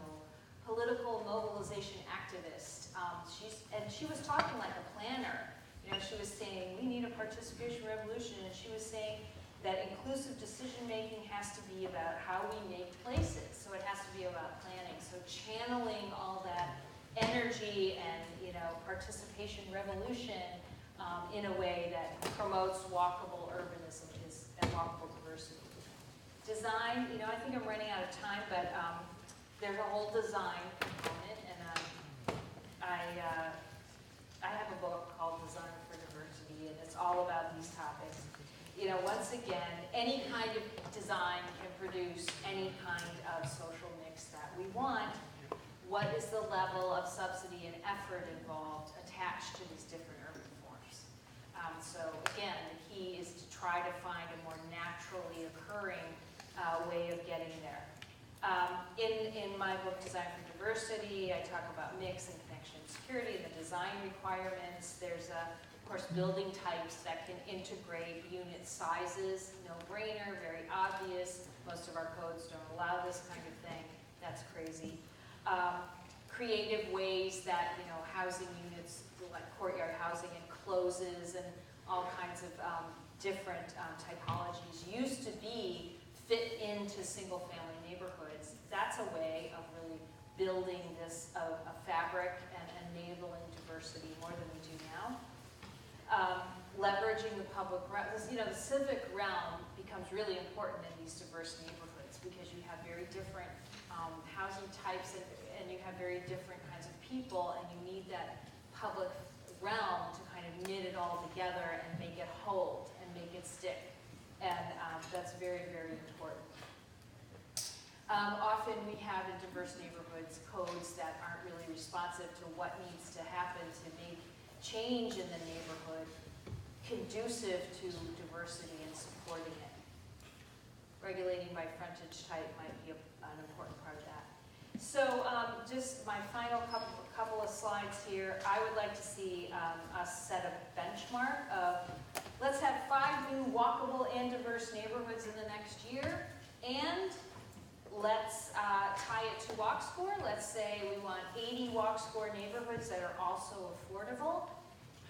political mobilization activist. She was talking like a planner. She was saying we need a participation revolution, and she was saying that inclusive decision-making has to be about how we make places. So it has to be about planning. So channeling all that energy and participation revolution in a way that promotes walkable urbanism and walkable diversity. Design, I think I'm running out of time, but there's a whole design component, and I have a book called Design for Diversity, and it's all about these topics. Once again, any kind of design can produce any kind of social mix that we want. What is the level of subsidy and effort involved attached to these different urban forms? So again, the key is to try to find a more naturally occurring way of getting there. In my book, Design for Diversity, I talk about mix and connection and security and the design requirements. There's a course, building types that can integrate unit sizes, no-brainer, very obvious. Most of our codes don't allow this kind of thing. That's crazy. Creative ways that, housing units, like courtyard housing encloses and all kinds of different typologies used to be fit into single-family neighborhoods. That's a way of really building this a fabric and enabling diversity more than we do now. Leveraging the public realm, the civic realm becomes really important in these diverse neighborhoods because you have very different housing types and you have very different kinds of people, and you need that public realm to kind of knit it all together and make it hold and make it stick. And that's very, very important. Often we have in diverse neighborhoods codes that aren't really responsive to what needs to happen to make change in the neighborhood conducive to diversity and supporting it. Regulating by frontage type might be an important part of that. So just my final couple of slides here. I would like to see us set a benchmark of, let's have 5 new walkable and diverse neighborhoods in the next year, and let's tie it to walk score. Let's say we want 80 walk score neighborhoods that are also affordable.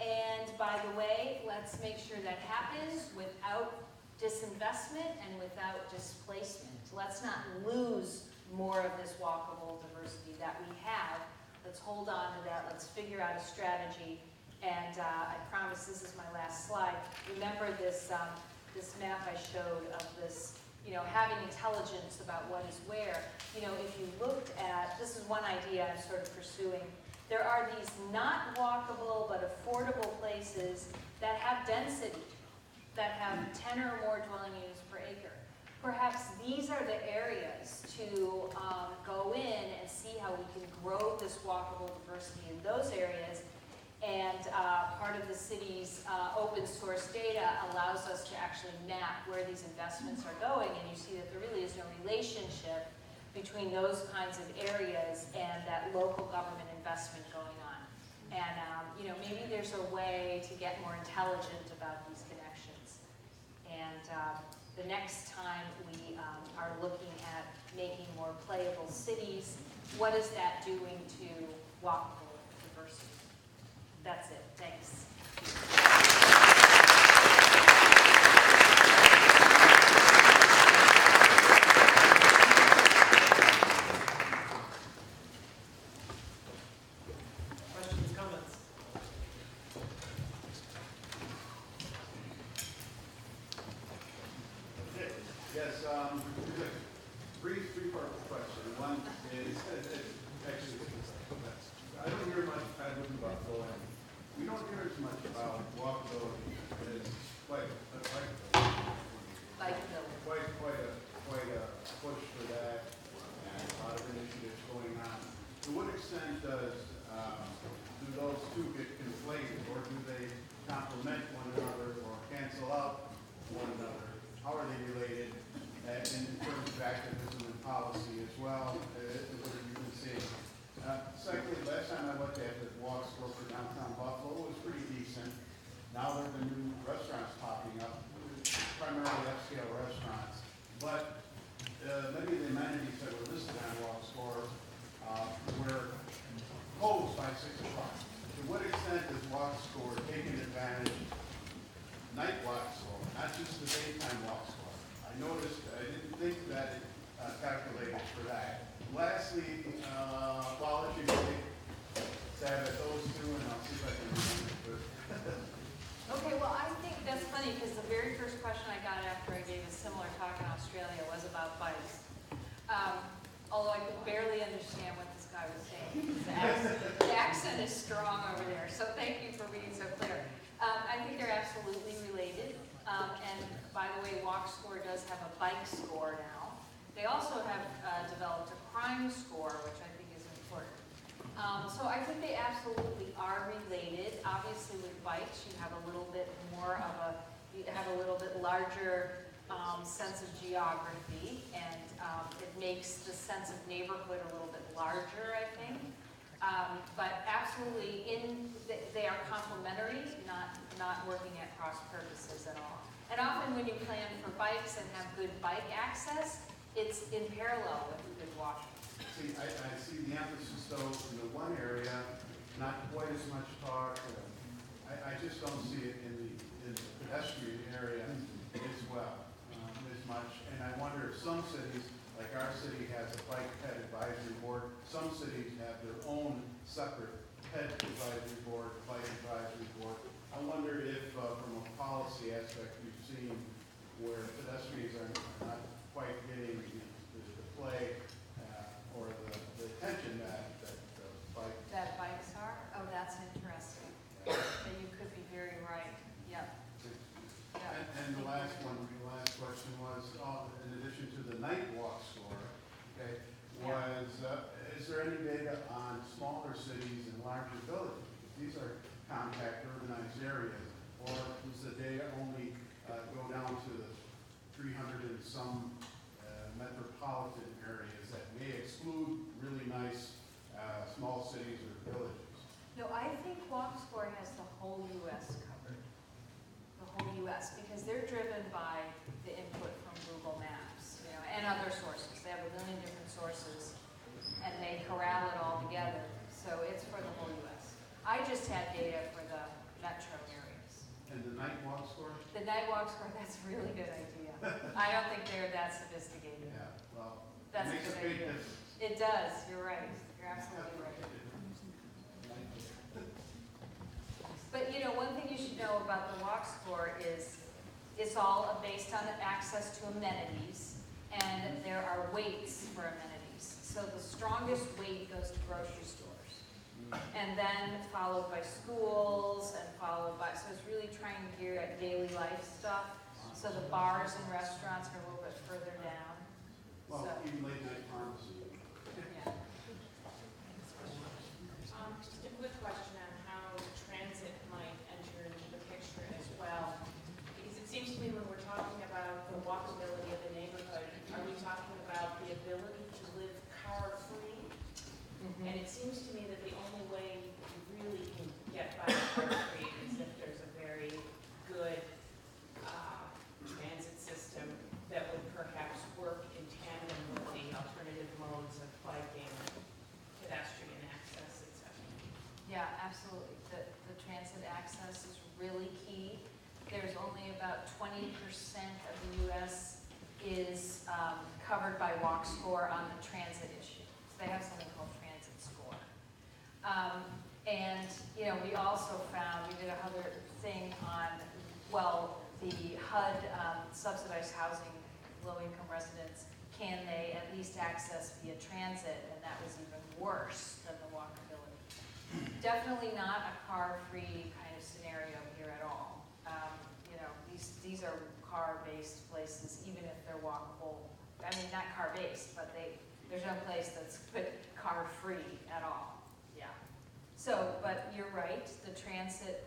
And by the way, let's make sure that happens without disinvestment and without displacement. Let's not lose more of this walkable diversity that we have. Let's hold on to that. Let's figure out a strategy. And I promise this is my last slide. Remember this, this map I showed of this, having intelligence about what is where. If you looked at, this is one idea I'm sort of pursuing. There are these not walkable but affordable places that have density, that have 10 or more dwelling units per acre. Perhaps these are the areas to go in and see how we can grow this walkable diversity in those areas. And part of the city's open source data allows us to actually map where these investments are going, and you see that there really is no relationship between those kinds of areas and that local government investment going on. And maybe there's a way to get more intelligent about these connections. And the next time we are looking at making more playable cities, what is that doing to walkable diversity? That's it. Thanks. Questions, comments? Okay. Yes, three-part question. One is, actually, I don't hear much, I look about going. We don't hear as much about walkability as quite a push for that, and a lot of initiatives going on. To what extent do those two get conflated, or do they complement one another, or cancel out one another? How are they related? And in terms of activism and policy as well, what have you been seeing? Secondly, last time I looked at the walk score for downtown Buffalo, it was pretty decent. Now there have been new restaurants popping up, primarily upscale restaurants. But many of the amenities that were listed on walk score were closed by 6 o'clock. To what extent is walk score taking advantage of night walk score, not just the daytime walk score? I noticed, I didn't think that it calculated for that. Lastly, well, if you think, Sab, at those two, and I'll see if I can remember. Okay, well, I think that's funny because the very first question I got after I gave a similar talk in Australia was about bikes. Although I could barely understand what this guy was saying. The accent is strong over there, so thank you for being so clear. I think they're absolutely related. And by the way, Walk Score does have a bike score now. They also have developed a crime score, which I think is important. So I think they absolutely are related. Obviously with bikes, you have a little bit more of you have a little bit larger sense of geography, and it makes the sense of neighborhood a little bit larger, I think. But absolutely, they they are complementary, not working at cross purposes at all. And often when you plan for bikes and have good bike access, it's in parallel with good walking. See, I see the emphasis though in the one area, not quite as much talk. I just don't see it in the pedestrian area as well, as much. And I wonder if some cities, like our city has a bike ped advisory board, some cities have their own separate ped advisory board, bike advisory board. I wonder if from a policy aspect you've seen where pedestrians are not quite getting the play or the attention that bike. That bikes are? Oh, that's interesting. That you could be very right. Yep. Yep. And the last question was, in addition to the night walk score, okay, was, is there any data on smaller cities and larger villages? These are compact urbanized areas, or does the data only go down to the 300 and some metropolitan areas that may exclude really nice small cities or villages? No, I think WalkScore has the whole U.S. covered. The whole U.S. because they're driven by the input from Google Maps, and other sources. They have a million different sources, and they corral it all together. So it's for the whole U.S. I just had data for the metro areas. And the night walk score? The night walk score, that's a really good idea. I don't think they're that sophisticated. Yeah, well, That's a makes good a big idea. difference. It does, you're right. You're absolutely right. But one thing you should know about the walk score is it's all based on access to amenities, and there are weights for amenities. So the strongest weight goes to grocery stores, and then followed by schools, and followed by, so it's really trying to gear at daily life stuff. So the bars and restaurants are a little bit further down. Well, So, even late night pharmacy. yeah. Just a quick question on how transit might enter into the picture as well. Because it seems to me when we're talking about the walkability of the neighborhood, are we talking about the ability to live car-free? And it seems to me that the only way you really can get by car-free is if there's a very good transit system that would perhaps work in tandem with the alternative modes of biking, pedestrian access, etc. Yeah, absolutely. The transit access is really key. There's only about 20% of the U.S. is covered by walk score on the transit issue. So they have something called transit score. And, we also found, we did another thing on, the HUD subsidized housing, low-income residents, can they at least access via transit? And that was even worse than the walkability. Definitely not a car-free kind of scenario here at all. These are car-based places, even if they're walkable. I mean, not car-based, but there's no place that's car-free at all. Yeah. So, but you're right, the transit,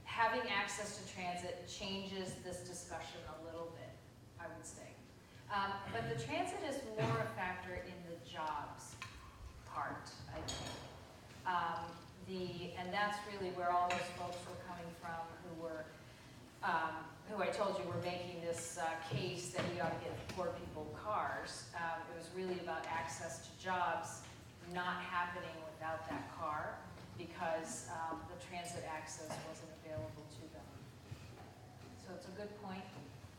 having access to transit changes this discussion a little bit, I would say. But the transit is more a factor in the jobs part, I think. And that's really where all those folks were coming from who I told you were making this case that we ought to get poor people cars. It was really about access to jobs not happening without that car because the transit access wasn't available to them. So it's a good point.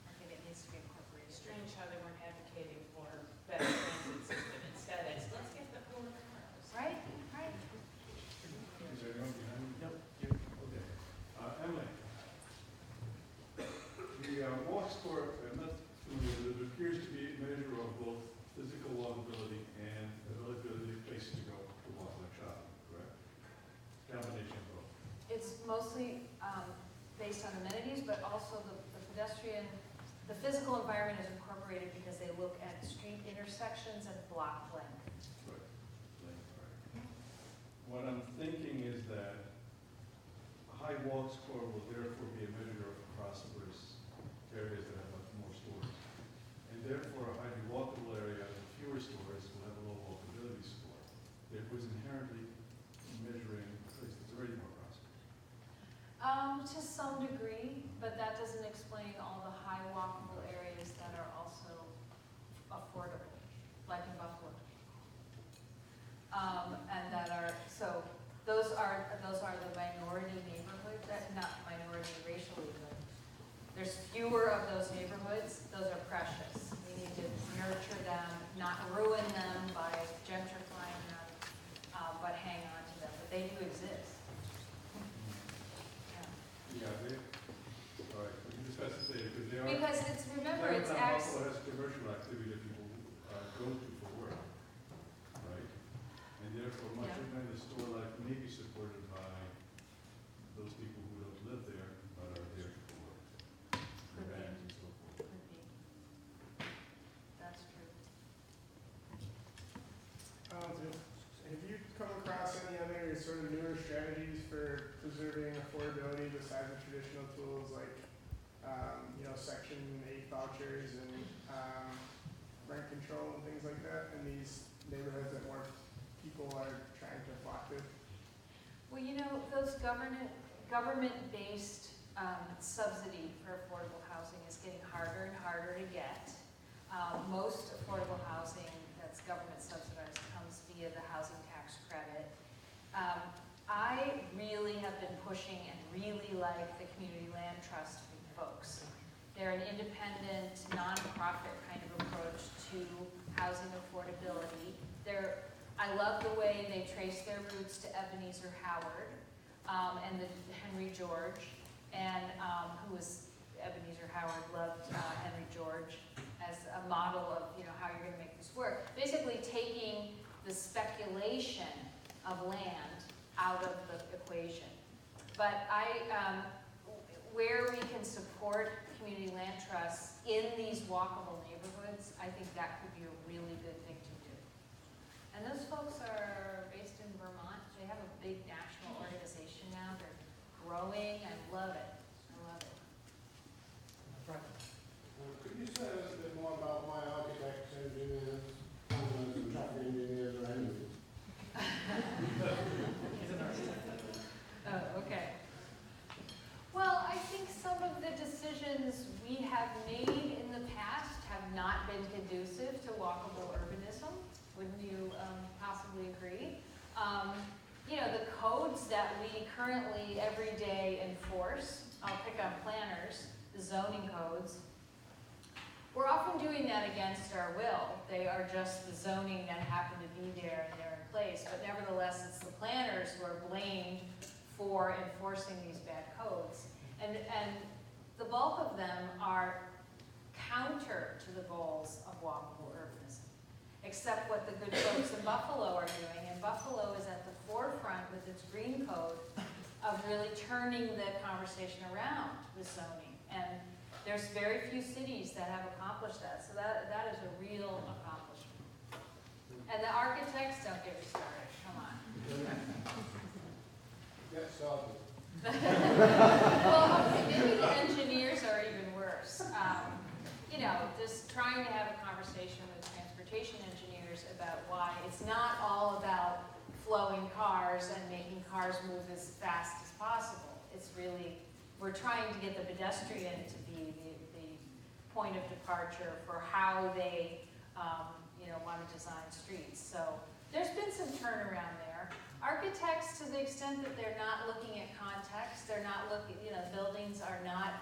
I think it needs to be incorporated. Strange how they weren't advocating for better transit system. Instead, it's let's get the poor cars. Right, right. Is there anyone behind me? Nope. Okay. Emily, the walk score, I'm not familiar with it, it appears to be a measure of both physical walkability and availability of places to go to walk like shopping, correct? Combination of both. It's mostly based on amenities, but also the pedestrian, the physical environment is incorporated because they look at street intersections and block length. Right. Right. What I'm thinking is that a high walk score will therefore be a measure of prosperous areas that have much more stores. And therefore, a highly walkable area with fewer stores will have a low walkability score. It was inherently measuring a place that's already more prosperous. To some degree, but that doesn't explain all the high walkable areas that are also affordable, like in Buffalo. And that are, so those are the minority neighborhoods, not minority racially, but there's fewer of those neighborhoods. Those are precious. We need to nurture them, not ruin them by gentrifying them, but hang on to them. But they do exist. Yeah, they, all right, we can discuss it later, because they are. Because it's, remember, it's Downtown access. Buffalo has commercial activity that people go to for work, right? And therefore, much of the store life may be supported by those people who don't live there, but are there for work. Could be. Events and so forth. Could be. That's true. Have you come across any other sort of newer strategies for preserving affordability besides the traditional tools like, Section 8 vouchers and rent control and things like that in these neighborhoods that more people are trying to flock to? Well, those government-based subsidy for affordable housing is getting harder and harder to get. Most affordable housing that's government subsidized comes via the housing tax credit. I really have been pushing and really like the Community Land Trust folks. They're an independent, nonprofit kind of approach to housing affordability. I love the way they trace their roots to Ebenezer Howard and the Henry George, and who was Ebenezer Howard loved Henry George as a model of how you're going to make this work. Basically, taking the speculation of land out of the equation. But where we can support community land trusts in these walkable neighborhoods, I think that could be a really good thing to do. And those folks are based in Vermont. They have a big national organization now. They're growing. I love it. I love it. Could you say a little bit more about why architects, engineers, plumbers, and traffic engineers are enemies? Oh, okay. Well, I think some of the decisions we have made in the past have not been conducive to walkable urbanism. Wouldn't you possibly agree? The codes that we currently every day enforce, I'll pick on planners, the zoning codes, we're often doing that against our will. They are just the zoning that happen to be there and they're in place, but nevertheless, it's the planners who are blamed for enforcing these bad codes. And the bulk of them are counter to the goals of walkable urbanism, except what the good folks in Buffalo are doing. And Buffalo is at the forefront with its green code of really turning the conversation around with zoning. And there's very few cities that have accomplished that. So that is a real accomplishment. And the architects, don't get me started, come on. Get started. Well, maybe the engineers are even worse. Just trying to have a conversation with transportation engineers about why it's not all about flowing cars and making cars move as fast as possible. It's really, we're trying to get the pedestrian to be the point of departure for how they, want to design streets. So there's been some turnaround there. Architects, to the extent that they're not looking at context, they're not looking, buildings are not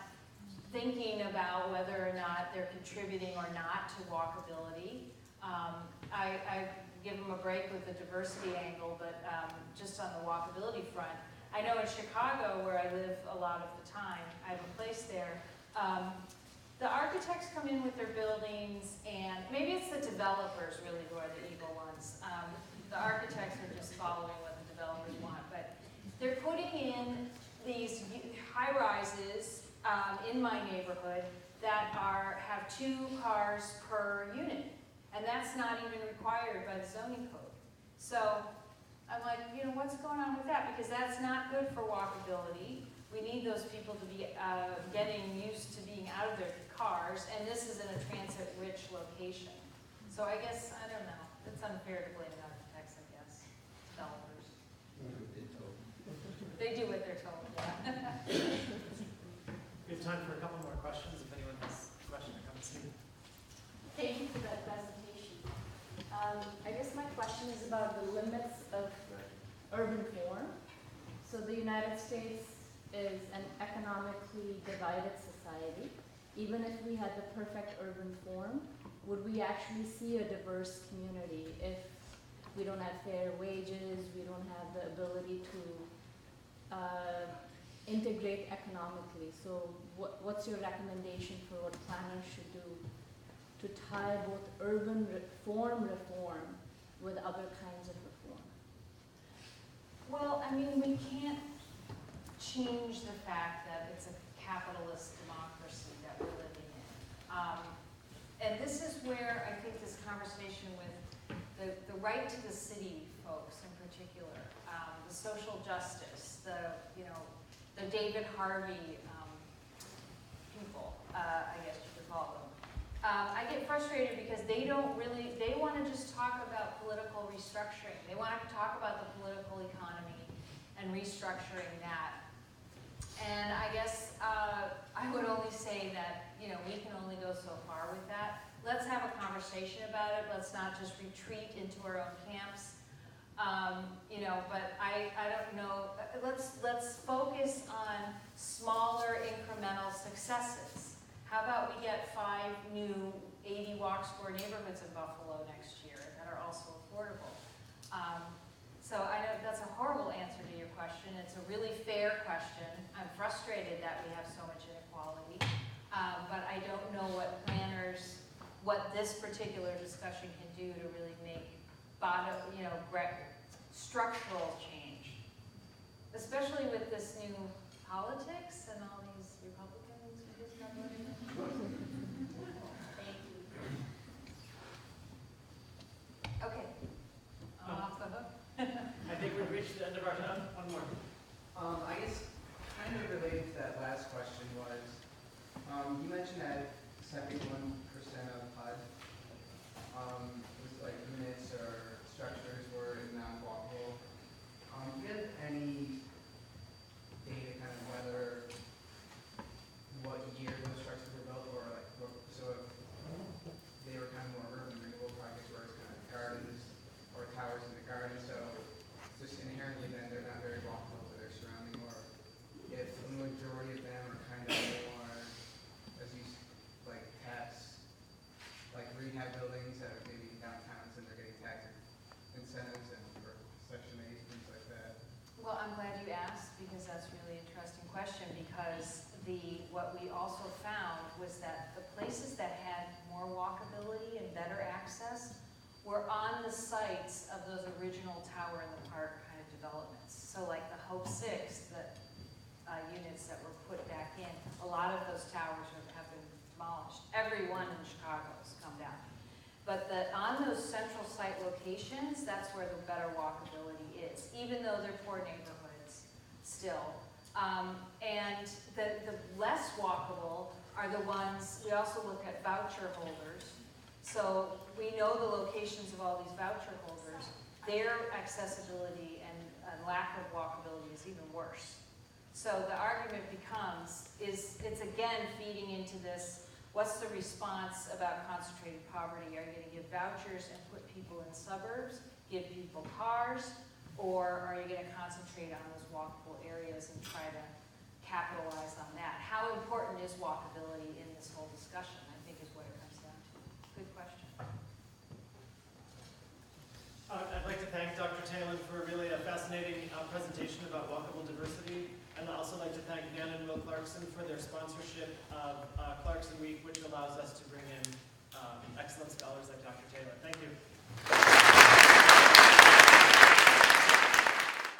thinking about whether or not they're contributing or not to walkability. I give them a break with the diversity angle, but just on the walkability front, I know in Chicago, where I live a lot of the time, I have a place there, the architects come in with their buildings, and maybe it's the developers really who are the evil ones. The architects are just following what the developers want, but they're putting in these high-rises in my neighborhood that have 2 cars per unit, and that's not even required by the zoning code. So I'm like, what's going on with that? Because that's not good for walkability. We need those people to be getting used to being out of their cars, and this is in a transit-rich location. So I guess, I don't know, it's unfair to blame the architects, I guess, developers. They do what they're told, yeah. time for a couple more questions if anyone has a question or comments. Thank you for that presentation. I guess my question is about the limits of urban form. So the United States is an economically divided society. Even if we had the perfect urban form, would we actually see a diverse community if we don't have fair wages, we don't have the ability to integrate economically? So what's your recommendation for what planners should do to tie both urban reform with other kinds of reform? Well, I mean, we can't change the fact that it's a capitalist democracy that we're living in. And this is where I think this conversation with the right to the city folks in particular, the social justice, the David Harvey people, I guess you could call them. I get frustrated because they want to just talk about political restructuring. They want to talk about the political economy and restructuring that. And I guess I would only say that, we can only go so far with that. Let's have a conversation about it. Let's not just retreat into our own camps. But I don't know. Let's focus on smaller incremental successes. How about we get 5 new 80 walk score neighborhoods in Buffalo next year that are also affordable? So I know that's a horrible answer to your question. It's a really fair question. I'm frustrated that we have so much inequality, but I don't know what this particular discussion can do to really make structural change, especially with this new politics and all these Republicans who just got voted in. Thank you. Okay, I'm off the hook. I think we've reached the end of our time. One more. I guess kind of related to that last question was, you mentioned that 71% of HUD was like units or structures were non-walkable. Do you have any data kind of what year those structures were built, or like so if they were kind of more urban renewal projects where it's kind of gardens or towers in the garden, so just inherently then they're not very walkable to their surrounding, or if the majority of them are kind of more, as you like tax, like rehab buildings that are maybe downtowns and they're getting tax incentives and for Section 8, things like that. Well, I'm glad you asked because that's a really interesting question, because what we also found was that the places that had more walkability and better access were on the sites of those original tower in the park kind of developments. So like the Hope 6, units that were put back in, a lot of those towers have been demolished. Every one in Chicago has come down. But on those central site locations, that's where the better walkability is, even though they're poor neighborhoods still. And the less walkable are the ones, we also look at voucher holders. So we know the locations of all these voucher holders, their accessibility and lack of walkability is even worse. So the argument becomes, it's again feeding into this, what's the response about concentrated poverty? Are you going to give vouchers and put people in suburbs, give people cars, or are you going to concentrate on those walkable areas and try to capitalize on that? How important is walkability in this whole discussion, I think is what it comes down to. Good question. I'd like to thank Dr. Talen for really a fascinating presentation about walkable diversity. And I'd also like to thank Nan and Will Clarkson for their sponsorship of Clarkson Week, which allows us to bring